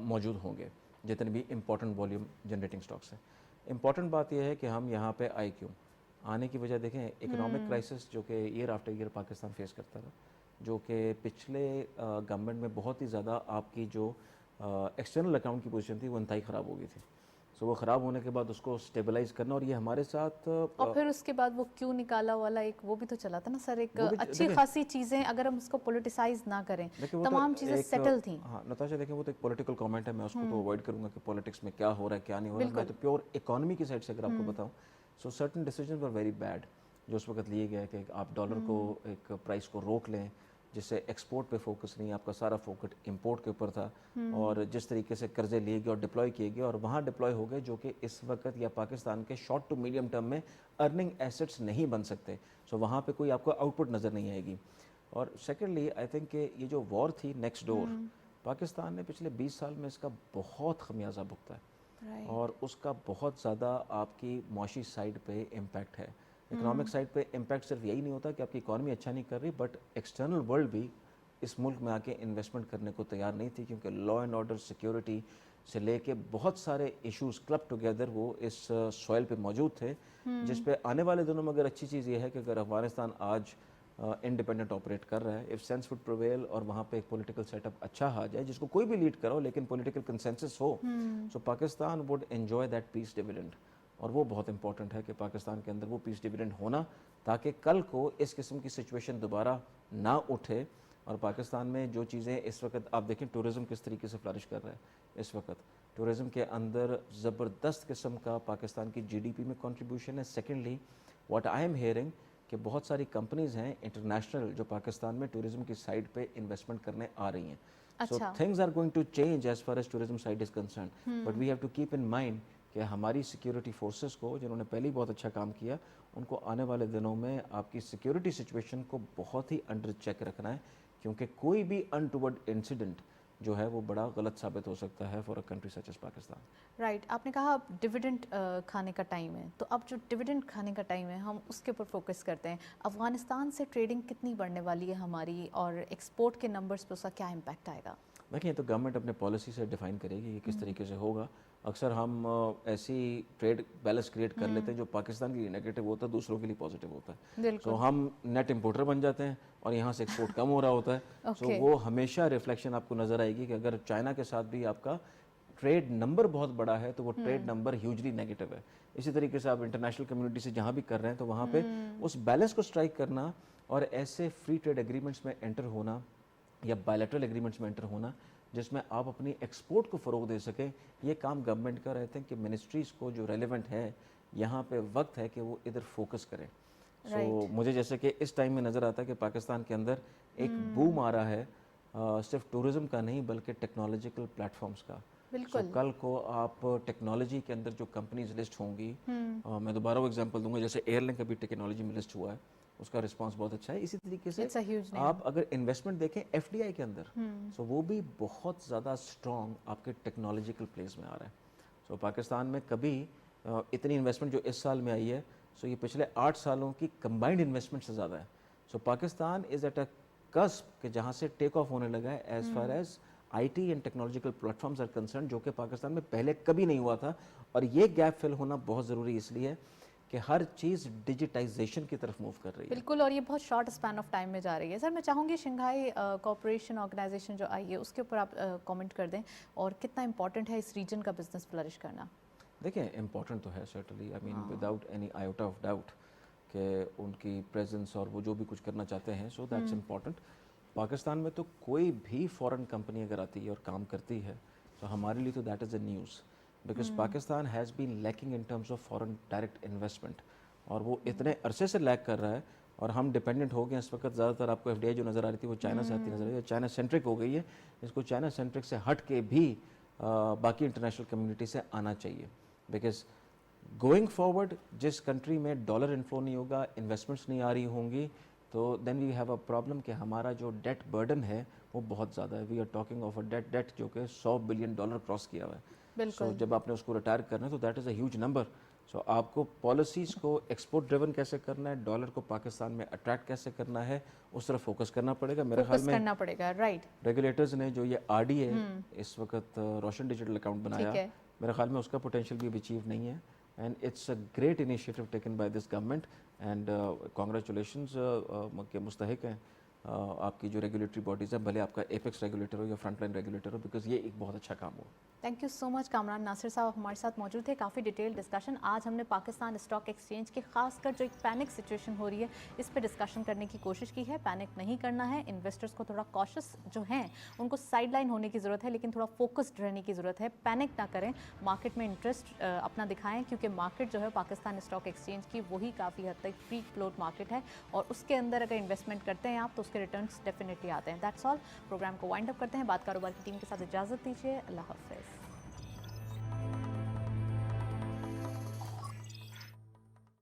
S2: मौजूद होंगे, जितने भी इंपॉर्टेंट वॉल्यूम जनरेटिंग स्टॉक्स हैं। इंपॉर्टेंट बात यह है कि हम यहाँ पे आए क्यों, आने की वजह देखें, इकोनॉमिक क्राइसिस जो कि year after year Pakistan face करता रहा, जो कि पिछले गवर्नमेंट में बहुत ही ज़्यादा आपकी जो एक्सटर्नल अकाउंट की पोजीशन थी वो इंतहाई ख़राब हो गई थी। सो वो ख़राब होने के बाद उसको स्टेबलाइज करना, और ये हमारे साथ
S1: और फिर उसके बाद वो क्यों निकाला वाला एक वो भी तो चला था ना सर, एक
S2: वो भी
S1: अच्छी खासी चीज़ें अगर हम उसको पॉलिटिसाइज ना करें, तमाम चीज़ें सेटल थी।
S2: हाँ नताशा, देखें वो तो एक पॉलिटिकल कमेंट है, मैं उसको तो अवॉइड करूँगा कि पॉलिटिक्स में क्या हो रहा है क्या नहीं हो रहा है। मैं तो प्योर इकोनॉमी की साइड से अगर आपको बताऊँ, so certain decision were very bad जो उस वक्त लिए गए कि आप डॉलर को एक प्राइस को रोक लें, जिससे एक्सपोर्ट पे फोकस नहीं, आपका सारा फोकस इंपोर्ट के ऊपर था, और जिस तरीके से कर्जे लिए गए और डिप्लॉय किए गए और वहाँ डिप्लॉय हो गए जो कि इस वक्त या पाकिस्तान के शॉर्ट टू मीडियम टर्म में अर्निंग एसेट्स नहीं बन सकते। सो वहाँ पे कोई आपको आउटपुट नज़र नहीं आएगी। और सेकेंडली आई थिंक कि ये जो वॉर थी नेक्स्ट डोर, पाकिस्तान ने पिछले 20 साल में इसका बहुत खमियाजा भुगता है, और उसका बहुत ज़्यादा आपकी मुआशी साइड पे इम्पैक्ट है। इकोनॉमिक साइड पे इम्पैक्ट सिर्फ यही नहीं होता कि आपकी इकॉनमी अच्छा नहीं कर रही, बट एक्सटर्नल वर्ल्ड भी इस मुल्क में आके इन्वेस्टमेंट करने को तैयार नहीं थी, क्योंकि लॉ एंड ऑर्डर, सिक्योरिटी से लेके बहुत सारे इश्यूज क्लब टुगेदर वो इस सॉइल पे मौजूद थे, जिस पे आने वाले दिनों में अगर अच्छी चीज़ ये है कि अगर अफगानिस्तान आज इंडिपेंडेंट ऑपरेट कर रहा है, इफ़ सेंस वुड प्रिवेल और वहाँ पे एक पॉलिटिकल सेटअप अच्छा आ जाए जिसको कोई भी लीड करो लेकिन पॉलिटिकल कंसेंसस हो, so Pakistan would enjoy that peace dividend. और वो बहुत इंपॉर्टेंट है कि पाकिस्तान के अंदर वो पीस डिविडेंड होना, ताकि कल को इस किस्म की सिचुएशन दोबारा ना उठे और पाकिस्तान में जो चीज़ें इस वक्त आप देखें, टूरिज़्म किस तरीके से फ्लरिश कर रहा है इस वक्त। टूरिज़्म के अंदर ज़बरदस्त किस्म का पाकिस्तान की जीडीपी में कंट्रीब्यूशन है। Secondly what I am hearing कि बहुत सारी कंपनीज़ हैं इंटरनेशनल जो पाकिस्तान में टूरिज़्म की साइड पे इन्वेस्टमेंट करने आ रही हैं। So things are going to change as far as tourism side is concern, but we have to keep in mind कि हमारी सिक्योरिटी फोर्सेस को, जिन्होंने पहले ही बहुत अच्छा काम किया, उनको आने वाले दिनों में आपकी सिक्योरिटी सिचुएशन को बहुत ही अंडर चेक रखना है, क्योंकि कोई भी अनटुवर्ड इंसिडेंट जो है वो बड़ा गलत साबित हो सकता है for a country such as Pakistan.
S1: Right आपने कहा अब डिविडेंड खाने का टाइम है, तो अब जो डिविडेंड खाने का टाइम है हम उसके ऊपर फोकस करते हैं। अफगानिस्तान से ट्रेडिंग कितनी बढ़ने वाली है हमारी, और एक्सपोर्ट के नंबर्स पर उसका क्या इम्पैक्ट आएगा?
S2: देखिए, तो गवर्नमेंट अपने पॉलिसी से डिफाइन करेगी ये किस तरीके से होगा। अक्सर हम ऐसी ट्रेड बैलेंस क्रिएट कर लेते हैं जो पाकिस्तान के लिए नेगेटिव होता है, दूसरों के लिए पॉजिटिव होता है। सो हम नेट इंपोर्टर बन जाते हैं और यहाँ से एक्सपोर्ट कम हो रहा होता है। सो वो हमेशा रिफ्लेक्शन आपको नज़र आएगी कि अगर चाइना के साथ भी आपका ट्रेड नंबर बहुत बड़ा है तो वो ट्रेड नंबर ह्यूजली नेगेटिव है। इसी तरीके से आप इंटरनेशनल कम्युनिटी से जहाँ भी कर रहे हैं तो वहाँ पे उस बैलेंस को स्ट्राइक करना और ऐसे फ्री ट्रेड एग्रीमेंट्स में एंटर होना या बायलैटरल एग्रीमेंट्स में एंटर होना जिसमें आप अपनी एक्सपोर्ट को फ़रोग दे सकें, ये काम गवर्नमेंट का रहते हैं कि मिनिस्ट्रीज़ को जो रेलेवेंट है यहाँ पे वक्त है कि वो इधर फोकस करें। सो मुझे जैसे कि इस टाइम में नज़र आता है कि पाकिस्तान के अंदर एक बूम आ रहा है, सिर्फ टूरिज़्म का नहीं बल्कि टेक्नोलॉजिकल प्लेटफॉर्म्स का। So, कल को आप टेक्नोलॉजी के अंदर जो कंपनीज लिस्ट होंगी, मैं दोबारा वो एग्जांपल दूंगा, जैसे एयरलाइन का भी टेक्नोलॉजी में लिस्ट हुआ है, उसका रिस्पांस बहुत अच्छा है। इसी तरीके से आप अगर इन्वेस्टमेंट देखें एफडीआई के अंदर, सो वो भी बहुत ज़्यादा स्ट्रॉन्ग आपके टेक्नोलॉजिकल प्लेस में आ रहा है। सो पाकिस्तान में कभी इतनी इन्वेस्टमेंट जो इस साल में आई है, सो ये पिछले 8 सालों की कंबाइंड इन्वेस्टमेंट से ज़्यादा है। So Pakistan is at a cusp कि जहाँ से टेक ऑफ होने लगा है as far as IT and technological platforms are concern, जो कि पाकिस्तान में पहले कभी नहीं हुआ था। और ये गैप फिल होना बहुत ज़रूरी इसलिए है कि हर चीज़ डिजिटाइजेशन की तरफ मूव कर रही है।
S1: बिल्कुल, और ये बहुत शॉर्ट स्पैन ऑफ टाइम में जा रही है। सर मैं चाहूँगी शंघाई कोऑपरेशन ऑर्गेनाइजेशन जो आई है उसके ऊपर आप कमेंट कर दें, और कितना इंपॉर्टेंट है इस रीजन का बिजनेस फ्लरिश करना?
S2: देखिए, इम्पॉर्टेंट तो है certainly, I mean without any iota of doubt कि उनकी प्रेजेंस और वो जो भी कुछ करना चाहते हैं, सो दैट्स इम्पॉर्टेंट। पाकिस्तान में तो कोई भी फॉरेन कंपनी अगर आती है और काम करती है तो हमारे लिए तो that is a news, because Pakistan has been lacking in terms of foreign direct investment, और वो इतने अरसे से लैक कर रहा है और हम डिपेंडेंट हो गए इस वक्त। ज़्यादातर आपको एफडीआई जो नज़र आ रही थी वो चाइना से आती नज़र आ रही है, चाइना सेंट्रिक हो गई है। इसको चाइना सेंट्रिक से हट के भी बाकी इंटरनेशनल कम्युनिटी से आना चाहिए, बिकॉज गोइंग फॉरवर्ड जिस कंट्री में डॉलर इन्फ्लो नहीं होगा, इन्वेस्टमेंट्स नहीं आ रही होंगी, तो then we have a problem कि हमारा जो डेट बर्डन है वो बहुत ज़्यादा है। We are talking of a debt जो कि $100 बिलियन क्रॉस किया हुआ है। सो जब आपने उसको रिटायर करना है तो that is a huge number. So आपको पॉलिसीज़ को एक्सपोर्ट ड्रिवन कैसे करना है, डॉलर को पाकिस्तान में अट्रैक्ट कैसे करना है, उस तरफ फोकस करना पड़ेगा। मेरे ख्याल में
S1: करना पड़ेगा, राइट।
S2: रेगुलेटर्स ने जो ये RDA इस वक्त रोशन डिजिटल अकाउंट बनाया, मेरे ख्याल में उसका पोटेंशियल भी अचीव नहीं है, and it's a great initiative taken by this government, and congratulations के मुस्तहिक हैं आपकी जो रेगुलेटरी बॉडीज़ है, भले आपका एपेक्स रेगुलेटर हो या फ्रंटलाइन रेगुलेटर हो, बिकॉज ये एक बहुत अच्छा काम हो।
S1: Thank you so much. Kamran Nasir साहब हमारे साथ मौजूद थे। काफ़ी डिटेल डिस्कशन आज हमने पाकिस्तान स्टॉक एक्सचेंज की खासकर जो एक पैनिक सिचुएशन हो रही है इस पर डिस्कशन करने की कोशिश की है। पैनिक नहीं करना है, इन्वेस्टर्स को थोड़ा कॉशियस जो हैं उनको साइडलाइन होने की ज़रूरत है, लेकिन थोड़ा फोकस्ड रहने की ज़रूरत है। पैनिक ना करें, मार्केट में इंटरेस्ट अपना दिखाएं, क्योंकि मार्केट जो है पाकिस्तान स्टॉक एक्सचेंज की वही काफ़ी हद तक फ्री फ्लोट मार्केट है, और उसके अंदर अगर इन्वेस्टमेंट करते हैं आप तो उसके रिटर्न्स डेफिनेटली आते हैं। That's all. प्रोग्राम को वाइंड अप करते हैं। बात कारोबार की टीम के साथ इजाज़त दीजिए। अल्लाह हाफ़िज़।